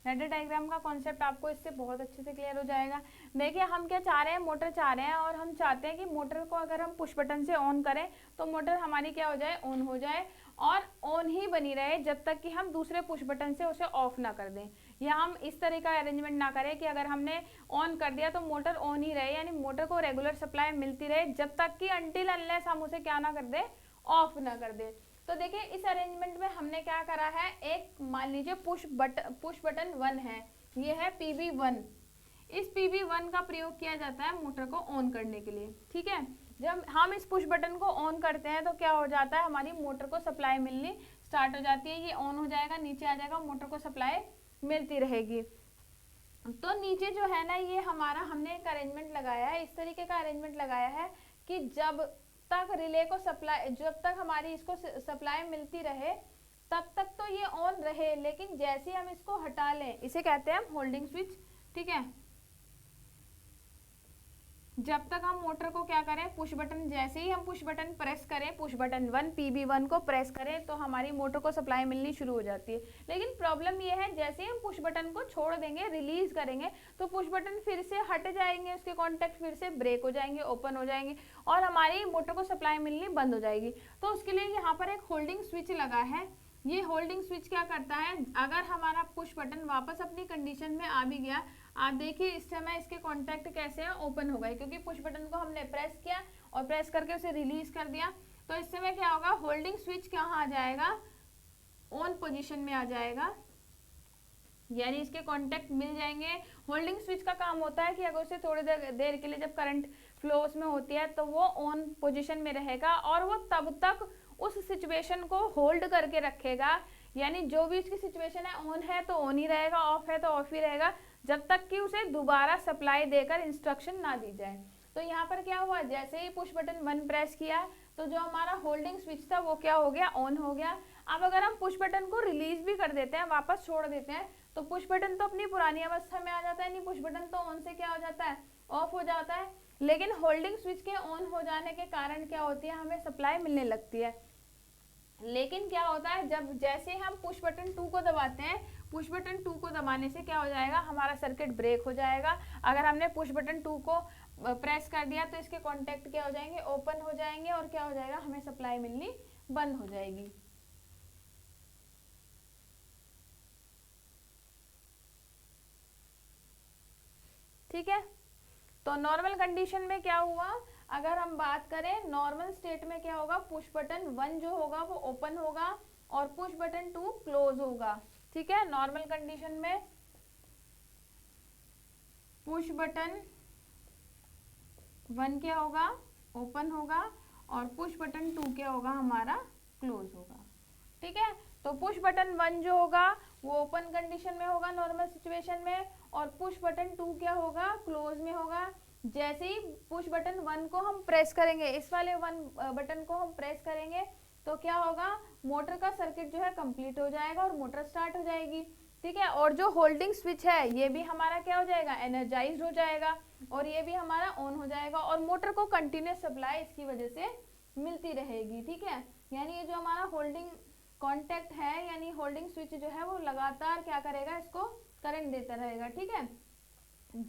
रेडर डायग्राम का कॉन्सेप्ट आपको इससे बहुत अच्छे से क्लियर हो जाएगा। देखिए हम क्या चाह रहे हैं, मोटर चाह रहे हैं, और हम चाहते हैं कि मोटर को अगर हम पुश बटन से ऑन करें तो मोटर हमारी क्या हो जाए, ऑन हो जाए, और ऑन ही बनी रहे जब तक कि हम दूसरे पुश बटन से उसे ऑफ ना कर दें, या हम इस तरह का अरेंजमेंट ना करें कि अगर हमने ऑन कर दिया तो मोटर ऑन ही रहे, यानी मोटर को रेगुलर सप्लाई मिलती रहे जब तक कि अनटिल अनलेस हम उसे क्या ना कर दे, ऑफ ना कर दे। तो देखिए इस अरेंजमेंट में हमने क्या करा है, एक मान लीजिए पुश बटन 1 है, ये है PB1। इस PB1 का प्रयोग किया जाता है मोटर को ऑन करने के लिए। ठीक है, जब हम इस पुश बटन को ऑन करते हैं तो क्या हो जाता है, हमारी मोटर को सप्लाई मिलनी स्टार्ट हो जाती है, ये ऑन हो जाएगा, नीचे आ जाएगा, मोटर को सप्लाई मिलती रहेगी। तो नीचे जो है ना, ये हमारा हमने एक अरेंजमेंट लगाया है, इस तरीके का अरेंजमेंट लगाया है कि जब तक रिले को सप्लाई, जब तक हमारी इसको सप्लाई मिलती रहे तब तक तो ये ऑन रहे, लेकिन जैसे ही हम इसको हटा लें, इसे कहते हैं हम होल्डिंग स्विच। ठीक है, जब तक हम मोटर को क्या करें, पुश बटन, जैसे ही हम पुश बटन प्रेस करें, पुश बटन 1 PB1 को प्रेस करें तो हमारी मोटर को सप्लाई मिलनी शुरू हो जाती है। लेकिन प्रॉब्लम ये है, जैसे ही हम पुश बटन को छोड़ देंगे, रिलीज करेंगे, तो पुश बटन फिर से हट जाएंगे, उसके कॉन्टेक्ट फिर से ब्रेक हो जाएंगे, ओपन हो जाएंगे, और हमारी मोटर को सप्लाई मिलनी बंद हो जाएगी। तो उसके लिए यहाँ पर एक होल्डिंग स्विच लगा है। ये होल्डिंग स्विच क्या करता है, अगर हमारा पुश बटन वापस अपनी कंडीशन में आ भी गया, आप देखिए इस समय इसके कॉन्टैक्ट कैसे हैं, ओपन हो गए, क्योंकि पुश बटन को हमने प्रेस किया और प्रेस करके उसे रिलीज कर दिया। तो इस समय क्या होगा, होल्डिंग स्विच कहाँ आ जाएगा, ऑन पोजीशन में आ जाएगा, यानी इसके कॉन्टैक्ट मिल जाएंगे। होल्डिंग स्विच का काम होता है कि अगर उसे थोड़ी देर के लिए जब करंट फ्लो उसमें होती है तो वो ऑन पोजीशन में रहेगा, और वो तब तक उस सिचुएशन को होल्ड करके रखेगा, यानी जो भी इसकी सिचुएशन है, ऑन है तो ऑन ही रहेगा, ऑफ है तो ऑफ ही रहेगा, जब तक कि उसे दोबारा सप्लाई देकर इंस्ट्रक्शन ना दी जाए। तो यहाँ पर क्या हुआ, जैसे ही पुश बटन 1 प्रेस किया तो जो हमारा होल्डिंग स्विच था वो क्या हो गया, ऑन हो गया। अब अगर हम पुश बटन को रिलीज भी कर देते हैं, वापस छोड़ देते हैं, तो पुश बटन तो अपनी पुरानी अवस्था में आ जाता है, नहीं पुश बटन तो ऑन से क्या हो जाता है, ऑफ हो जाता है। लेकिन होल्डिंग स्विच के ऑन हो जाने के कारण क्या होती है, हमें सप्लाई मिलने लगती है। लेकिन क्या होता है, जब जैसे हम पुश बटन 2 को दबाते हैं, पुश बटन 2 को दबाने से क्या हो जाएगा, हमारा सर्किट ब्रेक हो जाएगा। अगर हमने पुश बटन 2 को प्रेस कर दिया तो इसके कॉन्टैक्ट क्या हो जाएंगे, ओपन हो जाएंगे, और क्या हो जाएगा, हमें सप्लाई मिलनी बंद हो जाएगी। ठीक है, तो नॉर्मल कंडीशन में क्या हुआ, अगर हम बात करें नॉर्मल स्टेट में क्या होगा, पुश बटन 1 जो होगा वो ओपन होगा और पुश बटन 2 क्लोज होगा। ठीक है, नॉर्मल कंडीशन में पुश बटन 1 क्या होगा, ओपन होगा, और पुश बटन 2 क्या होगा, हमारा क्लोज होगा। ठीक है, तो पुश बटन 1 जो होगा वो ओपन कंडीशन में होगा नॉर्मल सिचुएशन में, और पुश बटन 2 क्या होगा, क्लोज में होगा। जैसे ही पुश बटन 1 को हम प्रेस करेंगे, इस वाले 1 बटन को हम प्रेस करेंगे तो क्या होगा, मोटर का सर्किट जो है कंप्लीट हो जाएगा और मोटर स्टार्ट हो जाएगी। ठीक है, और जो होल्डिंग स्विच है ये भी हमारा क्या हो जाएगा, एनर्जाइज्ड हो जाएगा, और ये भी हमारा ऑन हो जाएगा, और मोटर को कंटिन्यूस सप्लाई इसकी वजह से मिलती रहेगी। ठीक है, यानी ये जो हमारा होल्डिंग कॉन्टैक्ट है, यानी होल्डिंग स्विच जो है वो लगातार क्या करेगा, इसको करंट देता रहेगा। ठीक है,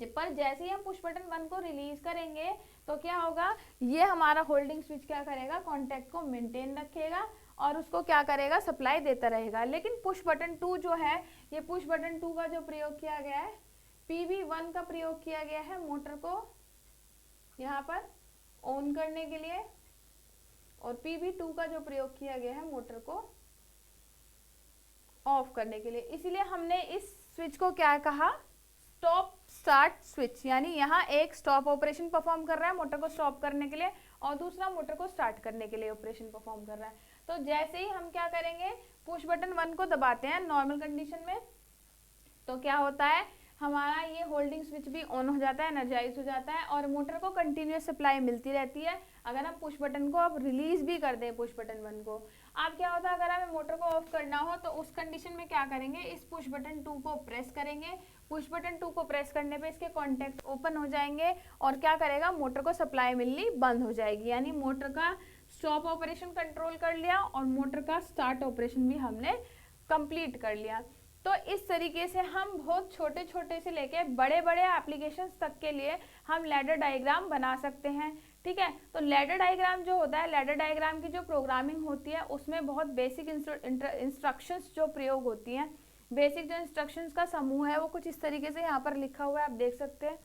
पर जैसे ही हम पुश बटन 1 को रिलीज करेंगे तो क्या होगा, ये हमारा होल्डिंग स्विच क्या करेगा, कॉन्टैक्ट को मेंटेन रखेगा और उसको क्या करेगा, सप्लाई देता रहेगा। लेकिन पुश बटन 2 जो है, ये पुश बटन 2 का जो प्रयोग किया गया है, PB1 का प्रयोग किया गया है मोटर को यहाँ पर ऑन करने के लिए, और PB2 का जो प्रयोग किया गया है मोटर को ऑफ करने के लिए। इसीलिए हमने इस स्विच को क्या कहा, स्टॉप स्टार्ट स्विच, यानी यहाँ एक स्टॉप ऑपरेशन परफॉर्म कर रहा है मोटर को स्टॉप करने के लिए, और दूसरा मोटर को स्टार्ट करने के लिए ऑपरेशन परफॉर्म कर रहा है। तो जैसे ही हम क्या करेंगे, पुश बटन 1 को दबाते हैं नॉर्मल कंडीशन में, तो क्या होता है, हमारा ये होल्डिंग स्विच भी ऑन हो जाता है, एनर्जाइज हो जाता है, और मोटर को कंटिन्यूस सप्लाई मिलती रहती है। अगर हम पुश बटन को अब रिलीज भी कर दें, पुश बटन 1 को, अब क्या होता है अगर हमें मोटर को ऑफ करना हो तो उस कंडीशन में क्या करेंगे, इस पुश बटन 2 को प्रेस करेंगे। पुश बटन 2 को प्रेस करने पे इसके कॉन्टैक्ट ओपन हो जाएंगे और क्या करेगा, मोटर को सप्लाई मिलनी बंद हो जाएगी, यानी मोटर का स्टॉप ऑपरेशन कंट्रोल कर लिया और मोटर का स्टार्ट ऑपरेशन भी हमने कंप्लीट कर लिया। तो इस तरीके से हम बहुत छोटे छोटे से लेके बड़े बड़े एप्लीकेशंस तक के लिए हम लैडर डायग्राम बना सकते हैं। ठीक है, तो लैडर डायग्राम जो होता है, लैडर डायग्राम की जो प्रोग्रामिंग होती है उसमें बहुत बेसिक इंस्ट्रक्शंस जो प्रयोग होती हैं, बेसिक जो इंस्ट्रक्शंस का समूह है वो कुछ इस तरीके से यहाँ पर लिखा हुआ है, आप देख सकते हैं।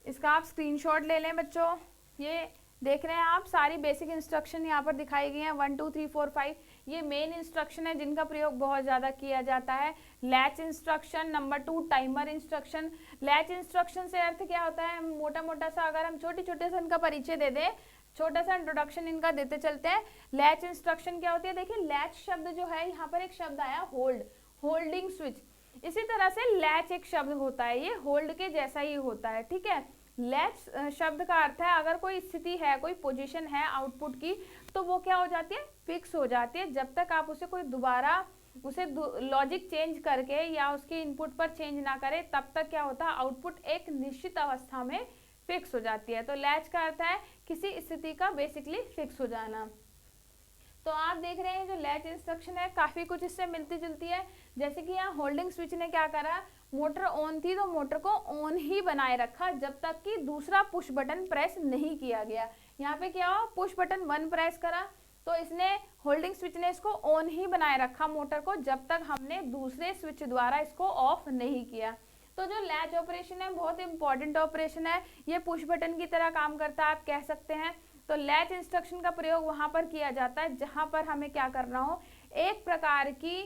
इसका आप स्क्रीनशॉट ले लें बच्चों, ये देख रहे हैं आप, सारी बेसिक इंस्ट्रक्शन यहाँ पर दिखाई गई हैं, 1 2 3 4 5 ये मेन इंस्ट्रक्शन है जिनका प्रयोग बहुत ज़्यादा किया जाता है। Latch instruction, number 2 timer instruction. Latch instruction से अर्थ क्या होता है, मोटा मोटा सा अगर हम छोटे छोटे से इनका परिचय दे दें, छोटा सा इंट्रोडक्शन इनका देते चलते हैं। लैच इंस्ट्रक्शन क्या होती है, देखिए लैच शब्द जो है यहाँ पर एक शब्द आया होल्ड, होल्डिंग स्विच, इसी तरह से लैच एक शब्द होता है, ये होल्ड के जैसा ही होता है। ठीक है, लैच शब्द का अर्थ है अगर कोई स्थिति है, कोई पोजीशन है आउटपुट की, तो वो क्या हो जाती है, फिक्स हो जाती है। जब तक आप उसे कोई दोबारा उसे लॉजिक चेंज करके या उसके इनपुट पर चेंज ना करें, तब तक क्या होता है, आउटपुट एक निश्चित अवस्था में फिक्स हो जाती है। तो लैच का अर्थ है किसी स्थिति का बेसिकली फिक्स हो जाना। तो आप देख रहे हैं जो लैच इंस्ट्रक्शन है काफी कुछ इससे मिलती जुलती है। जैसे कि यहाँ होल्डिंग स्विच ने क्या करा, मोटर ऑन थी तो मोटर को ऑन ही बनाए रखा जब तक कि दूसरा पुश बटन प्रेस नहीं किया गया। यहाँ पे क्या हुआ, पुश बटन 1 प्रेस करा तो इसने, होल्डिंग स्विच ने इसको ऑन ही बनाए रखा मोटर को, जब तक हमने दूसरे स्विच द्वारा इसको ऑफ नहीं किया। तो जो लैच ऑपरेशन है बहुत इंपॉर्टेंट ऑपरेशन है, ये पुश बटन की तरह काम करता है आप कह सकते हैं। तो लैच इंस्ट्रक्शन का प्रयोग वहां पर किया जाता है जहां पर हमें क्या करना हो, एक प्रकार की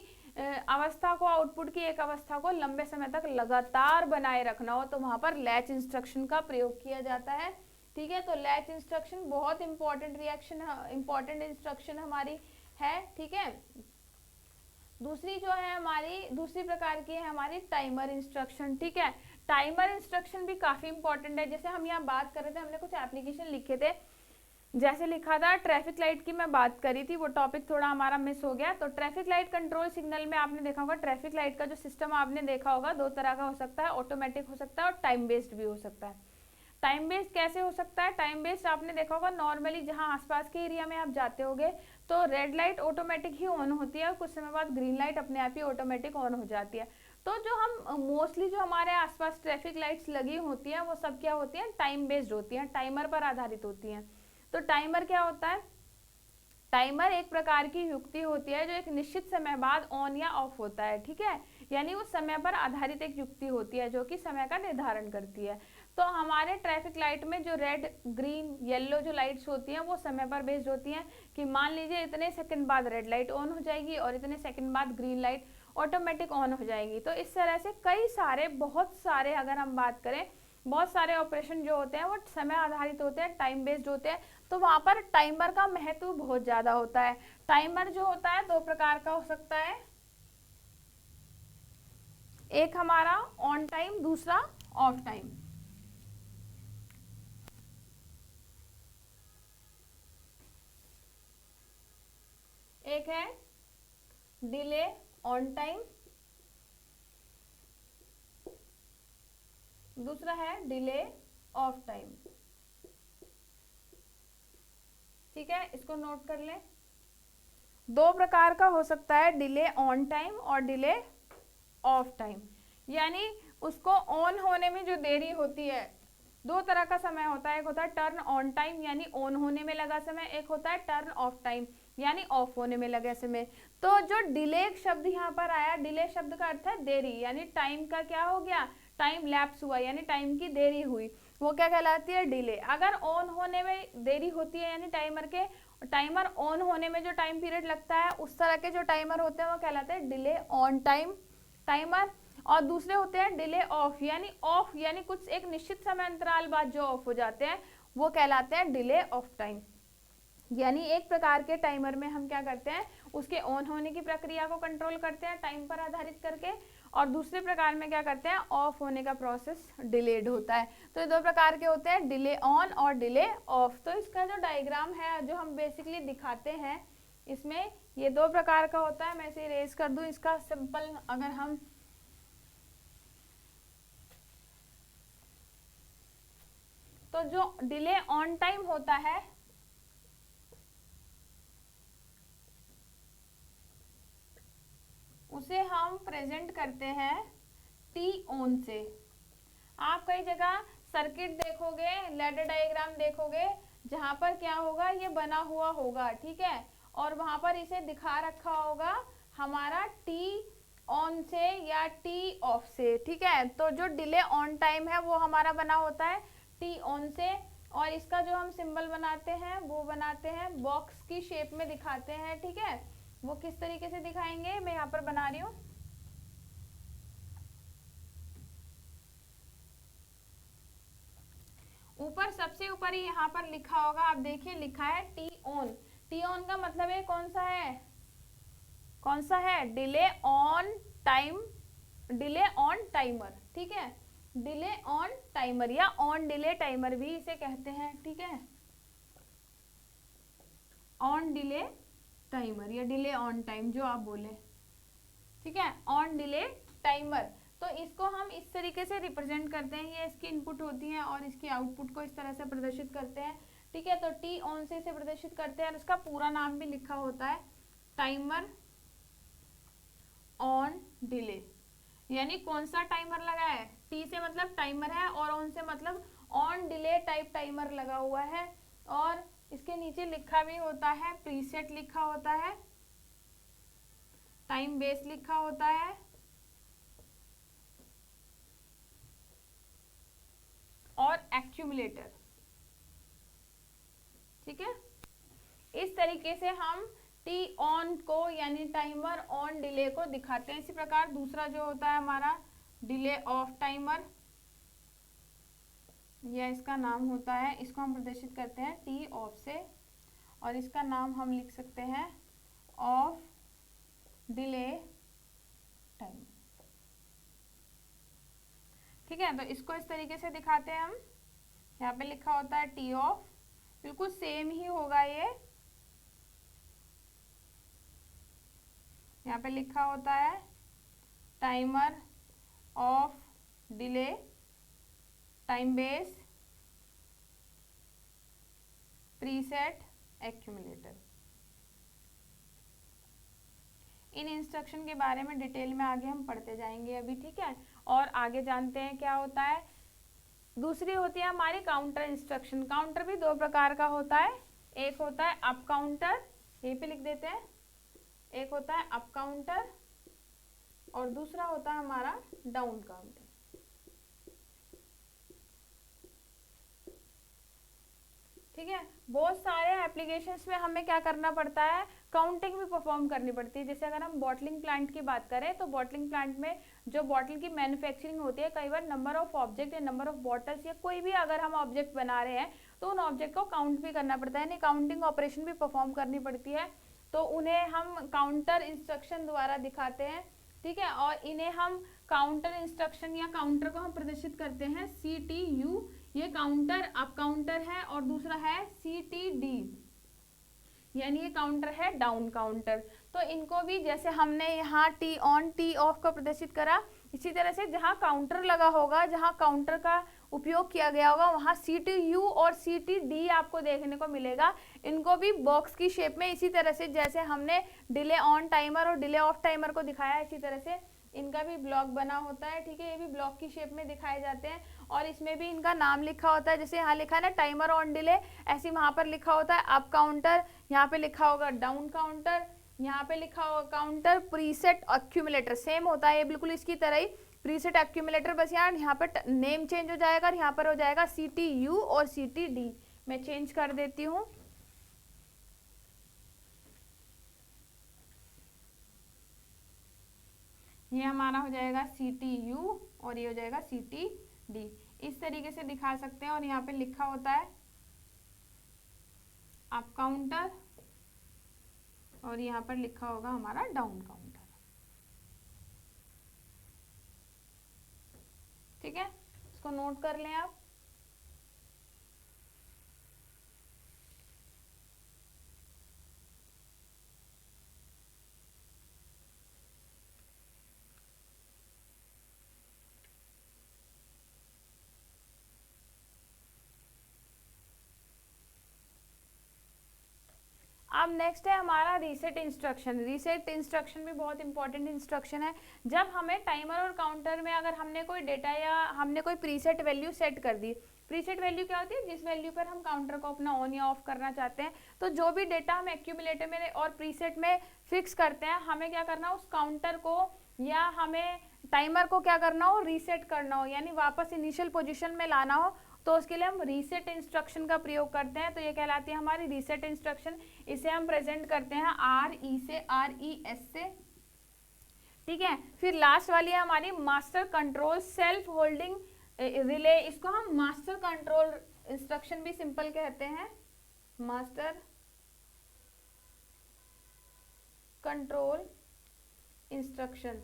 अवस्था को, आउटपुट की एक अवस्था को लंबे समय तक लगातार बनाए रखना हो, तो वहां पर लैच इंस्ट्रक्शन का प्रयोग किया जाता है। ठीक है, तो लैच इंस्ट्रक्शन बहुत इंपॉर्टेंट इंपॉर्टेंट इंस्ट्रक्शन हमारी है। ठीक है, दूसरी जो है हमारी, दूसरी प्रकार की है हमारी टाइमर इंस्ट्रक्शन। ठीक है, टाइमर इंस्ट्रक्शन भी काफी इंपॉर्टेंट है। जैसे हम यहाँ बात कर रहे थे, हमने कुछ एप्लीकेशन लिखे थे, जैसे लिखा था ट्रैफिक लाइट की मैं बात करी थी, वो टॉपिक थोड़ा हमारा मिस हो गया। तो ट्रैफिक लाइट कंट्रोल सिग्नल में आपने देखा होगा, ट्रैफिक लाइट का जो सिस्टम आपने देखा होगा 2 तरह का हो सकता है, ऑटोमेटिक हो सकता है और टाइम बेस्ड भी हो सकता है। टाइम बेस्ड कैसे हो सकता है, टाइम बेस्ड आपने देखा होगा नॉर्मली जहां आसपास के एरिया में आप जाते होगे तो red light automatic he on होती है और कुछ समय बाद ग्रीन लाइट अपने आप ही ऑटोमेटिक ऑन हो जाती है। तो जो हम मोस्टली जो हमारे आसपास ट्रैफिक लाइट्स लगी होती हैं वो सब क्या होती हैं, टाइम बेस्ड होती हैं, टाइमर पर आधारित होती हैं। तो टाइमर क्या होता है, टाइमर एक प्रकार की युक्ति होती है जो एक निश्चित समय बाद ऑन या ऑफ होता है। ठीक है, यानी वो समय पर आधारित एक युक्ति होती है जो कि समय का निर्धारण करती है। तो हमारे ट्रैफिक लाइट में जो रेड, ग्रीन, येलो जो लाइट्स होती हैं वो समय पर बेस्ड होती हैं कि मान लीजिए इतने सेकंड बाद रेड लाइट ऑन हो जाएगी और इतने सेकंड बाद ग्रीन लाइट ऑटोमेटिक ऑन हो जाएगी। तो इस तरह से कई सारे, बहुत सारे, अगर हम बात करें, बहुत सारे ऑपरेशन जो होते हैं वो समय आधारित होते हैं, टाइम बेस्ड होते हैं। तो वहां पर टाइमर का महत्व बहुत ज्यादा होता है। टाइमर जो होता है 2 प्रकार का हो सकता है, एक हमारा ऑन टाइम, दूसरा ऑफ टाइम। एक है डिले ऑन टाइम, दूसरा है डिले ऑफ टाइम। ठीक है, इसको नोट कर लें। 2 प्रकार का हो सकता है, डिले ऑन टाइम और डिले ऑफ टाइम। यानी उसको ऑन होने में जो देरी होती है, 2 तरह का समय होता है, एक होता है टर्न ऑन टाइम यानी ऑन होने में लगा समय, एक होता है टर्न ऑफ टाइम यानी ऑफ होने में लगा समय। तो जो डिले शब्द यहाँ पर आया, डिले शब्द का अर्थ है देरी, यानी टाइम का क्या हो गया, टाइम लैप्स हुआ, यानी टाइम की देरी हुई, वो क्या कहलाती है, डिले। अगर ऑन होने में देरी होती है यानी टाइमर ऑन होने में जो टाइम पीरियड लगता है, उस तरह के जो टाइमर होते हैं वो कहलाते हैं डिले ऑन टाइम टाइमर। और दूसरे होते हैं डिले ऑफ यानी कुछ एक निश्चित समय अंतराल बाद जो ऑफ हो जाते हैं वो कहलाते हैं डिले ऑफ टाइम। यानी एक प्रकार के टाइमर में हम क्या करते हैं, उसके ऑन होने की प्रक्रिया को कंट्रोल करते हैं टाइम पर आधारित करके, और दूसरे प्रकार में क्या करते हैं, ऑफ होने का प्रोसेस डिलेड होता है। तो ये दो प्रकार के होते हैं, डिले ऑन और डिले ऑफ। तो इसका जो डायग्राम है जो हम बेसिकली दिखाते हैं इसमें ये दो प्रकार का होता है। मैं इसे इरेज कर दूं, इसका सिंपल अगर हम तो जो डिले ऑन टाइम होता है उसे हम प्रेजेंट करते हैं टी ऑन से। आप कई जगह सर्किट देखोगे, लैडर डायग्राम देखोगे जहां पर क्या होगा, ये बना हुआ होगा, ठीक है, और वहां पर इसे दिखा रखा होगा हमारा टी ऑन से या टी ऑफ से, ठीक है। तो जो डिले ऑन टाइम है वो हमारा बना होता है टी ऑन से, और इसका जो हम सिंबल बनाते हैं वो बनाते हैं बॉक्स की शेप में दिखाते हैं, ठीक है। वो किस तरीके से दिखाएंगे, मैं यहाँ पर बना रही हूँ। ऊपर सबसे ऊपर ही यहाँ पर लिखा होगा, आप देखिए लिखा है टी ऑन। टी ऑन का मतलब है कौन सा है, कौन सा है, delay on time, delay on timer, ठीक है, डिले ऑन टाइमर या ऑन डिले टाइमर भी इसे कहते हैं, ठीक है, ऑन डिले टाइमर या डिले ऑन टाइम जो आप बोले, ठीक है, ऑन डिले टाइमर। तो इसको हम इस तरीके से रिप्रेजेंट करते हैं, ये इसकी इनपुट होती है और इसकी आउटपुट को इस तरह से प्रदर्शित करते हैं, ठीक है। तो टी ऑन से इसे प्रदर्शित करते हैं और इसका पूरा नाम भी लिखा होता है टाइमर ऑन डिले। यानी कौन सा टाइमर लगा है, टी से मतलब टाइमर है और ऑन से मतलब ऑन डिले टाइप टाइमर लगा हुआ है, और इसके नीचे लिखा भी होता है, प्रीसेट लिखा होता है, टाइम बेस लिखा होता है, और एक्यूमुलेटर, ठीक है। इस तरीके से हम टी ऑन को यानी टाइमर ऑन डिले को दिखाते हैं। इसी प्रकार दूसरा जो होता है हमारा डिले ऑफ टाइमर, यह इसका नाम होता है, इसको हम प्रदर्शित करते हैं टी ऑफ से, और इसका नाम हम लिख सकते हैं ऑफ डिले टाइम, ठीक है। तो इसको इस तरीके से दिखाते हैं हम, यहाँ पे लिखा होता है टी ऑफ, बिल्कुल सेम ही होगा ये, यहाँ पे लिखा होता है timer of delay time base preset accumulator. In instruction के बारे में डिटेल में आगे हम पढ़ते जाएंगे अभी, ठीक है। और आगे जानते हैं क्या होता है। दूसरी होती है हमारी काउंटर इंस्ट्रक्शन। काउंटर भी दो प्रकार का होता है, एक होता है अप काउंटर, यहीं पे लिख देते हैं, एक होता है अप काउंटर और दूसरा होता है हमारा डाउन काउंटर, ठीक है। बहुत सारे एप्लीकेशंस में हमें क्या करना पड़ता है, काउंटिंग भी परफॉर्म करनी पड़ती है। जैसे अगर हम बॉटलिंग प्लांट की बात करें तो बॉटलिंग प्लांट में जो बॉटल की मैन्युफैक्चरिंग होती है, कई बार नंबर ऑफ ऑब्जेक्ट या नंबर ऑफ बॉटल्स या कोई भी अगर हम ऑब्जेक्ट बना रहे हैं तो उन ऑब्जेक्ट को काउंट भी करना पड़ता है, यानी काउंटिंग ऑपरेशन भी परफॉर्म करनी पड़ती है। तो उन्हें हम काउंटर इंस्ट्रक्शन द्वारा दिखाते हैं, ठीक है। और इन्हें हम काउंटर इंस्ट्रक्शन या काउंटर को हम प्रदर्शित करते हैं CTU, ये काउंटर अप काउंटर है, और दूसरा है CTD, यानी ये काउंटर है डाउन काउंटर। तो इनको भी जैसे हमने यहाँ टी ऑन टी ऑफ को प्रदर्शित करा, इसी तरह से जहाँ काउंटर लगा होगा, जहाँ काउंटर का उपयोग किया गया होगा, वहाँ CTU और CTD आपको देखने को मिलेगा। इनको भी बॉक्स की शेप में इसी तरह से जैसे हमने डिले ऑन टाइमर और डिले ऑफ टाइमर को दिखाया, इसी तरह से इनका भी ब्लॉक बना होता है, ठीक है। ये भी ब्लॉक की शेप में दिखाए जाते हैं और इसमें भी इनका नाम लिखा होता है। जैसे यहाँ लिखा है ना टाइमर ऑन डिले, ऐसे वहाँ पर लिखा होता है अप काउंटर, यहाँ पे लिखा होगा डाउन काउंटर, यहाँ पे लिखा होगा काउंटर प्रीसेट एक्यूमुलेटर, सेम होता है ये बिल्कुल इसकी तरह ही प्रीसेट एक्यूमुलेटर, बस यहाँ पर नेम चेंज हो जाएगा और यहाँ पर हो जाएगा CTU और CTD। मैं चेंज कर देती हूँ, ये हमारा हो जाएगा CTU और ये हो जाएगा CTD। इस तरीके से दिखा सकते हैं। और यहाँ पे लिखा होता है अप काउंटर और यहाँ पर लिखा होगा हमारा डाउन काउंटर, ठीक है, इसको नोट कर लें आप। अब नेक्स्ट है हमारा रीसेट इंस्ट्रक्शन। रीसेट इंस्ट्रक्शन भी बहुत इंपॉर्टेंट इंस्ट्रक्शन है। जब हमें टाइमर और काउंटर में अगर हमने कोई डेटा या हमने कोई प्रीसेट वैल्यू सेट कर दी, प्रीसेट वैल्यू क्या होती है, जिस वैल्यू पर हम काउंटर को अपना ऑन या ऑफ करना चाहते हैं, तो जो भी डेटा हम एक्यूमुलेटर में और प्रीसेट में फिक्स करते हैं, हमें क्या करना हो, उस काउंटर को या हमें टाइमर को क्या करना हो, रीसेट करना हो, यानी वापस इनिशियल पोजीशन में लाना हो, तो उसके लिए हम रीसेट इंस्ट्रक्शन का प्रयोग करते हैं। तो ये कहलाती है हमारी रीसेट इंस्ट्रक्शन। इसे हम प्रेजेंट करते हैं RE से, RES से। ठीक है, फिर लास्ट वाली है हमारी master control self holding relay. इसको हम मास्टर कंट्रोल इंस्ट्रक्शन भी सिंपल कहते हैं, मास्टर कंट्रोल इंस्ट्रक्शन।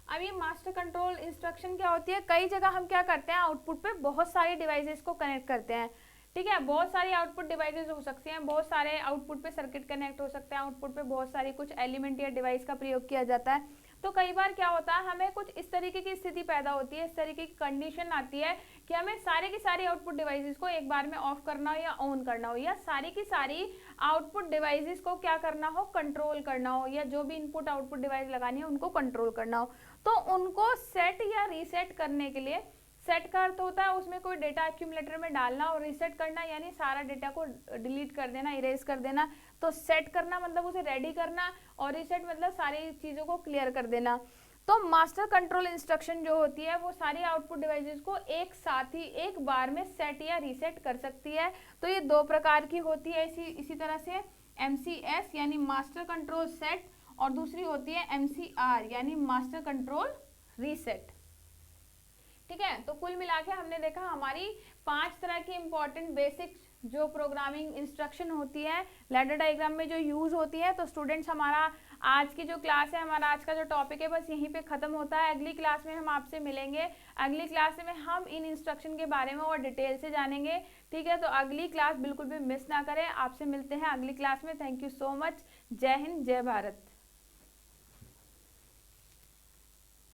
अब ये मास्टर कंट्रोल इंस्ट्रक्शन क्या होती है, कई जगह हम क्या करते हैं, आउटपुट पे बहुत सारी डिवाइसेस को कनेक्ट करते हैं। ठीक है, बहुत सारी आउटपुट डिवाइसेस हो सकती हैं, बहुत सारे आउटपुट पे सर्किट कनेक्ट हो सकते हैं, आउटपुट पे बहुत सारी कुछ एलिमेंट या डिवाइस का प्रयोग किया जाता है। तो कई बार क्या होता है, हमें कुछ इस तरीके की स्थिति पैदा होती है, इस तरीके की कंडीशन आती है कि हमें सारे की सारी आउटपुट डिवाइसेस को एक बार में ऑफ करना हो या ऑन करना हो, या सारी की सारी आउटपुट डिवाइसेस को क्या करना हो, कंट्रोल करना हो, या जो भी इनपुट आउटपुट डिवाइस लगानी है उनको कंट्रोल करना हो। तो उनको सेट या रीसेट करने के लिए, सेट का अर्थ होता है उसमें कोई डेटा एक्यूमुलेटर में डालना, और रीसेट करना यानी सारा डेटा को डिलीट कर देना, इरेज कर देना। तो सेट करना मतलब उसे रेडी करना, और रीसेट मतलब सारी चीज़ों को क्लियर कर देना। तो मास्टर कंट्रोल इंस्ट्रक्शन जो होती है वो सारी आउटपुट डिवाइसेस को एक साथ ही एक बार में सेट या रीसेट कर सकती है। तो ये दो प्रकार की होती है। इसी तरह से MCS यानी मास्टर कंट्रोल सेट, और दूसरी होती है MCR यानी मास्टर कंट्रोल रीसेट। ठीक है, तो कुल मिला के हमने देखा हमारी 5 तरह की इंपॉर्टेंट बेसिक जो प्रोग्रामिंग इंस्ट्रक्शन होती है लैडर डायग्राम में जो यूज होती है। तो स्टूडेंट्स, हमारा आज की जो क्लास है, हमारा आज का जो टॉपिक है, बस यहीं पे खत्म होता है। अगली क्लास में हम आपसे मिलेंगे, अगली क्लास में हम इन इंस्ट्रक्शन के बारे में और डिटेल से जानेंगे। ठीक है, तो अगली क्लास बिल्कुल भी मिस ना करें। आपसे मिलते हैं अगली क्लास में। Thank you so much. जय हिंद, जय भारत।